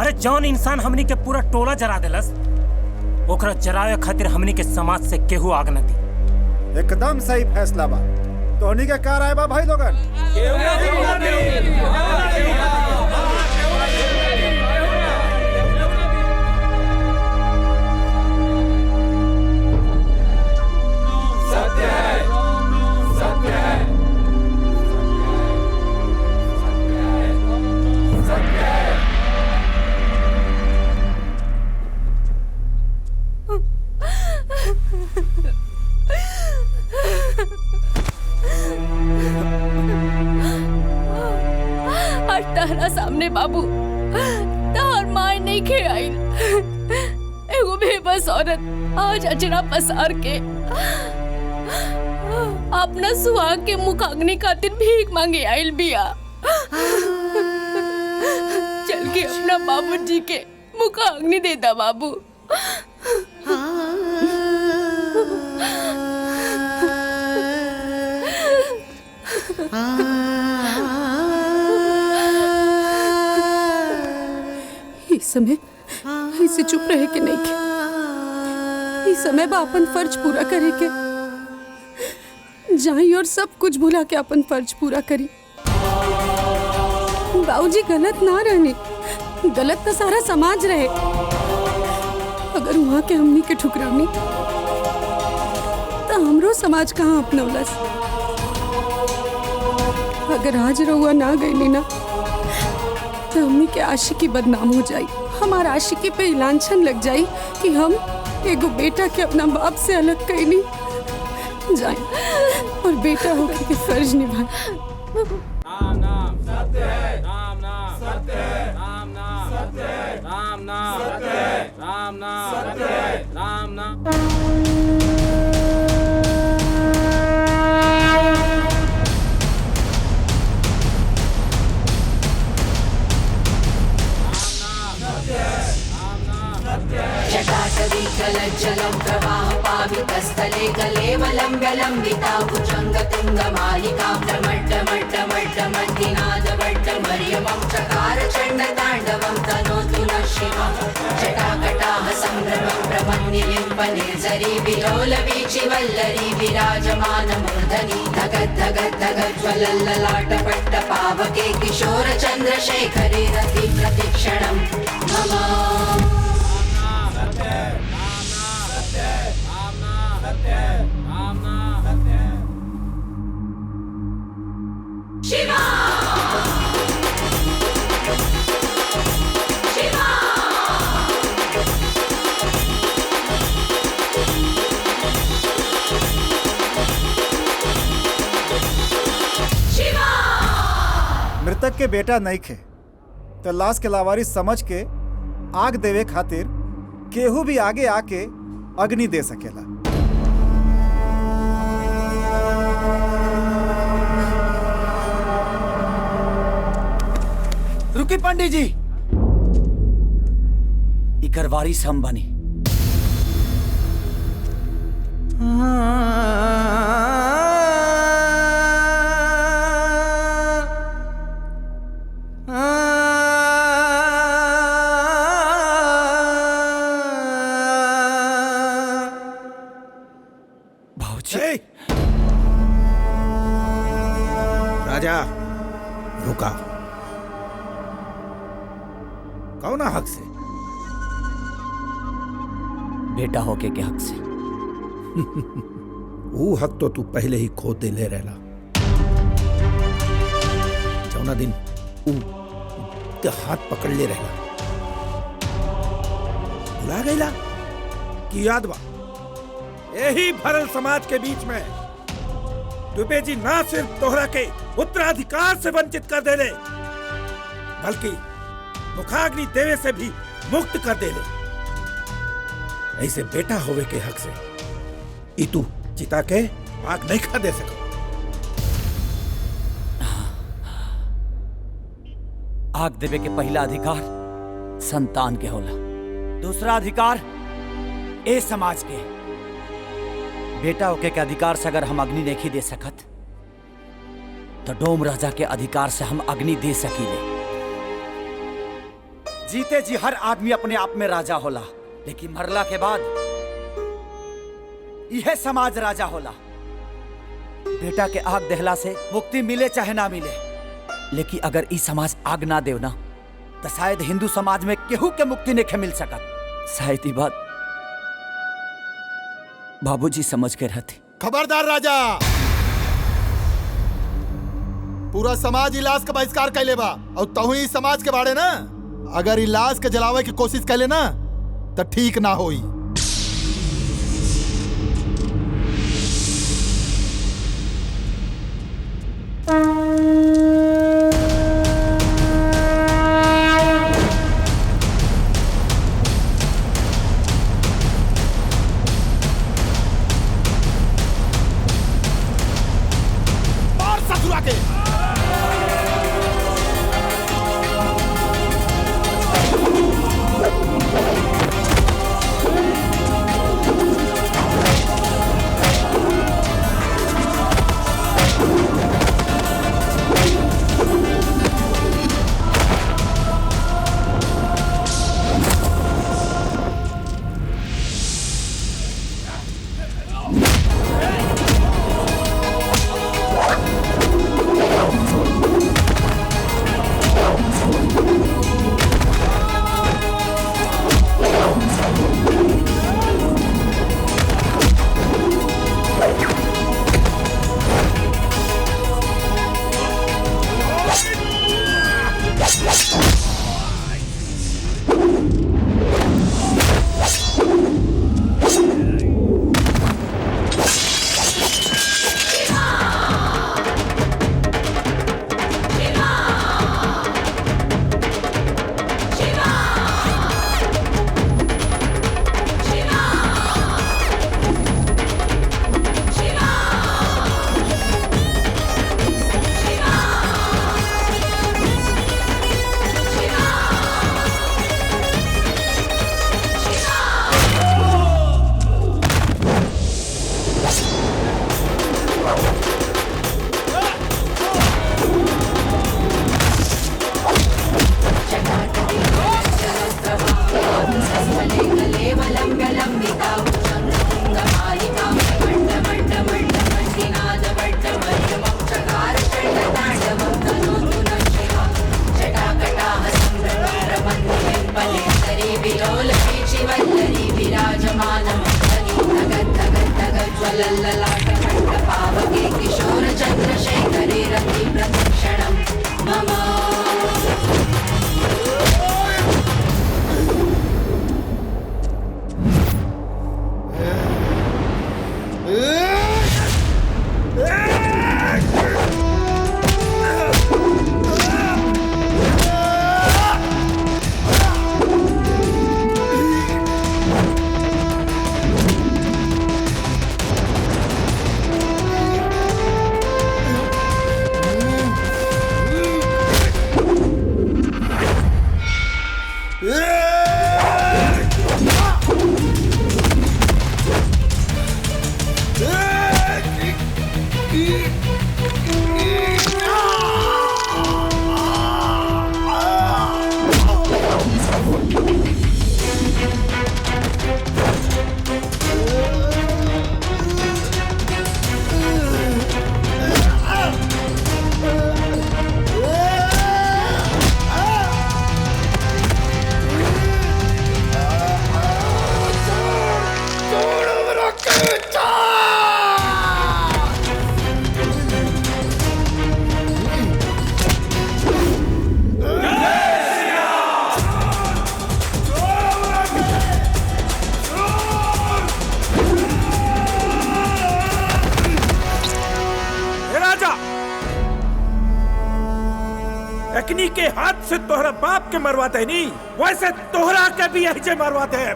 अरे जौन इंसान हमनी के पूरा टोला जरा देलस, ओकरा जरावे खातिर हमनी के समाज से केहू आग न दी। एकदम सही फैसला बा। तोहनी के का राय बा भाई लोगन? सामने बाबू तार माय नहीं खे आई। एगो बेबस औरत आज अजरा पसार के अपना सुहाग के मुखाग्नि खातिर भीख मांगे आइल बिया। चल के अपना बाबूजी के मुखाग्नि दे दा बाबू। इस समय इसे चुप रहे के नहीं के। इस समय बा अपन फर्ज पूरा करे के जाई और सब कुछ भुला के अपन फर्ज पूरा करी। बाबूजी गलत ना रहने, गलत तो सारा समाज रहे। अगर वहाँ के हमनी के ठुकरावनी तो हमरो समाज कहाँ अपनौलस। अगर आज रहुआ ना गई ना तो हमनी के आशिकी बदनाम हो जाई। हमारा आशिकी पे लांछन लग जाई कि हम एगो बेटा के अपना बाप से अलग कैली जाए और बेटा होके के फर्ज निभाए। राम नाम सत्य है। राम नाम सत्य है। राम नाम सत्य है। राम नाम सत्य है। राम नाम सत्य है। राम नाम जटाटवीकलज्जलं प्रवाहपावितस्थले कलेवलम्ब्य लम्बिता भुजङ्गतुङ्गमालिकां डमड्डमड्डमड्डमड्डिनादवड्डमर्यमं चकार चण्डताण्डवं तनोतु नः शिवं। जटाकटाः सम्भ्रमं प्रमन्निलिम्पनिर्झरी विलोलवीचिवल्लरी विराजमानमूर्धनि धगद्धगद्धगज्ज्वलल्ललाटपट्टपावके किशोरचन्द्रशेखरे रति प्रतिक्षणं मम। शिवा शिवा शिवा। मृतक के बेटा नहीं खे तो लाश के लावारिस समझ के आग देवे खातिर केहू भी आगे आके अग्नि दे सकेला। रुकी पंडित जी, इकर वारिस हम बनी। राजा रुका। कौन हक से? बेटा होके के हक से। वो हक तो तू पहले ही खो दे ले रहला। जौना दिन ऊ के हाथ पकड़ ले रहेला भुला गईला कि याद बा यही भरल समाज के बीच में दुबे जी ना सिर्फ तोहरा के उत्तराधिकार से वंचित कर देले बल्कि मुखाग्नि देवे से भी मुक्त कर देले। ऐसे बेटा होवे के हक से ई तू चिता के आग नहीं खा दे सको। आग देवे के पहला अधिकार संतान के होला, दूसरा अधिकार ए समाज के। बेटा होके के अधिकार से अगर हम अग्नि नहीं दे सकत तो डोम राजा के अधिकार से हम अग्नि दे सकीले। जीते जी हर आदमी अपने आप में राजा होला, लेकिन मरला के बाद यह समाज राजा होला। बेटा के आग दहला से मुक्ति मिले चाहे ना मिले, लेकिन अगर ई समाज आग ना देव ना तो शायद हिंदू समाज में केहू के मुक्ति नहीं मिल सकत। शायद ई बात बाबूजी समझ के रहती। खबरदार राजा, पूरा समाज इलाज का बहिष्कार कैले बा और तहु ही समाज के बारे ना अगर इलाज के जलावे की कोशिश कैले ना तो ठीक ना होई। राजा, एकनी के हाथ से तोहरा बाप के मरवाते नहीं, वैसे तोहरा के भी यही से मरवाते हैं।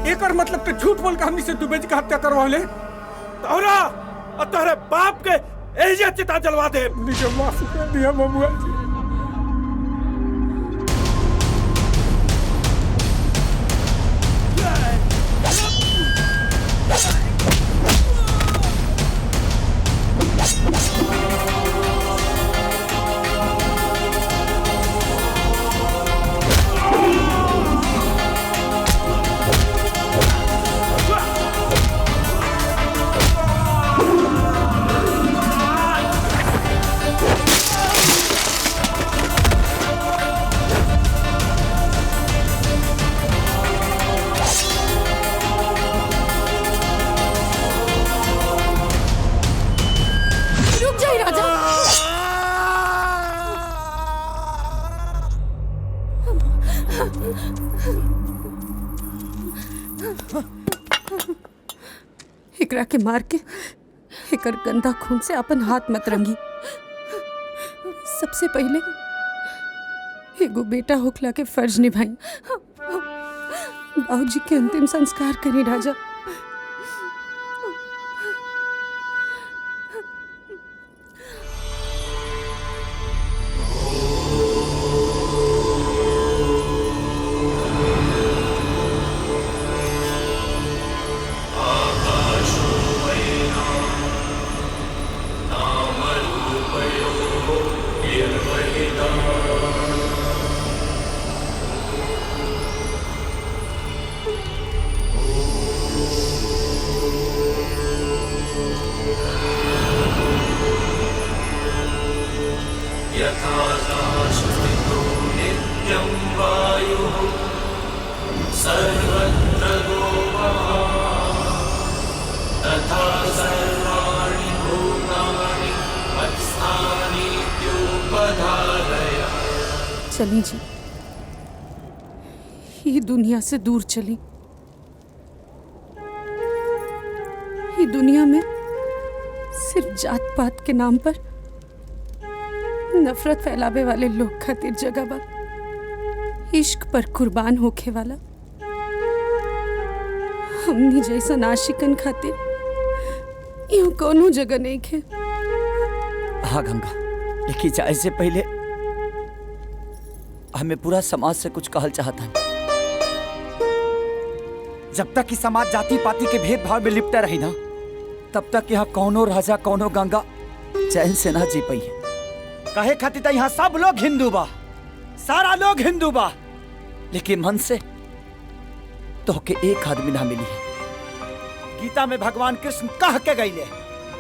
एक और मतलब तो झूठ बोल के हमनी से दुबे जी का हत्या करवा ले। तोहरा और तोहरे बाप के यही चिता जलवा दे। मुझे माफ कर दिया बबुआ जी। एकरा के मार के एकर गंदा खून से अपन हाथ मत रंगी। सबसे पहले एगो बेटा होखला के फर्ज निभाई। बाबूजी के अंतिम संस्कार करी राजा। चली जी, ये दुनिया से दूर चली। ये दुनिया में सिर्फ जात पात के नाम पर नफरत फैलावे वाले लोग खातिर जगह बा। इश्क पर कुर्बान होके वाला हमनी जैसा आशिकन खातिर यूं कोनो जगह नहीं खे। हाँ गंगा, लेकिन जाए से पहले हमें पूरा समाज से कुछ कहल चाहता है। जब तक कि समाज जाति पाति के भेदभाव में लिपटा रही ना, तब तक यहाँ कौनो राजा कौनो गंगा चैन से ना जी पाई है। कहे खातिर तो यहाँ सब लोग हिंदू बा, सारा लोग हिंदू बा, लेकिन मन से तो के एक आदमी ना मिली है। गीता में भगवान कृष्ण कह के गईले,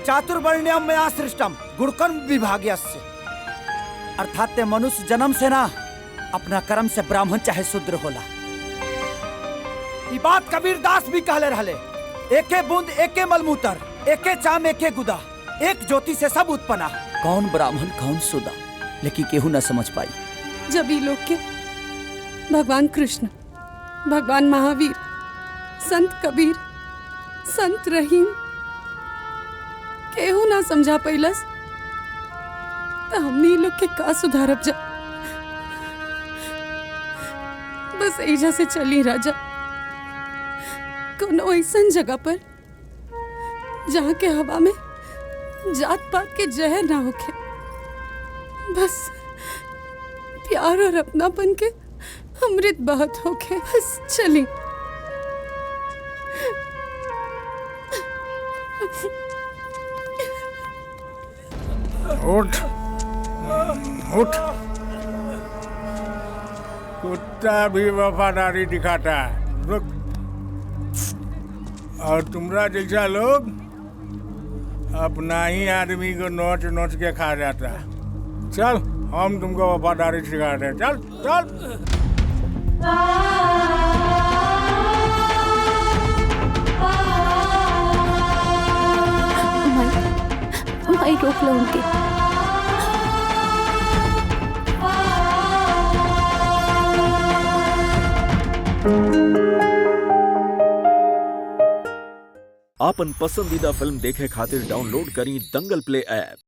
चातुर्वर्ण्यम मया सृष्टम गुणकर्म विभागस्य, अर्थात ते मनुष्य जन्म से ना अपना कर्म से ब्राह्मण चाहे शूद्र होला। ये बात कबीर दास भी कहले रहले, एके बूंद एके मलमूत्र, एके चाम एके गुदा, एक ज्योति से सब उत्पन्ना। कौन ब्राह्मण कौन शूद्र, लेकिन केहू न समझ पाई। जब ये लोग के भगवान कृष्ण, भगवान महावीर, संत कबीर, संत रहीम केहू ना समझा पैलस, तो हमने लोग के का सुधारब जा। बस एजा से चली राजा, कोनो ऐसा जगह पर जहाँ के हवा में जात पात के जहर ना होके, बस प्यार और अपनापन के अमृत बहत होके। बस चली। उठ उठ, कुत्ता भी वफादारी दिखाता है। रुक, और तुमरा जैसा लोग अपना ही आदमी को नोच नोच के खा जाता है। चल, हम तुमको वफादारी सिखाते हैं। चल चल। माई रोक लो उनके। आपन पसंदीदा फिल्म देखे खातिर डाउनलोड करी दंगल प्ले ऐप।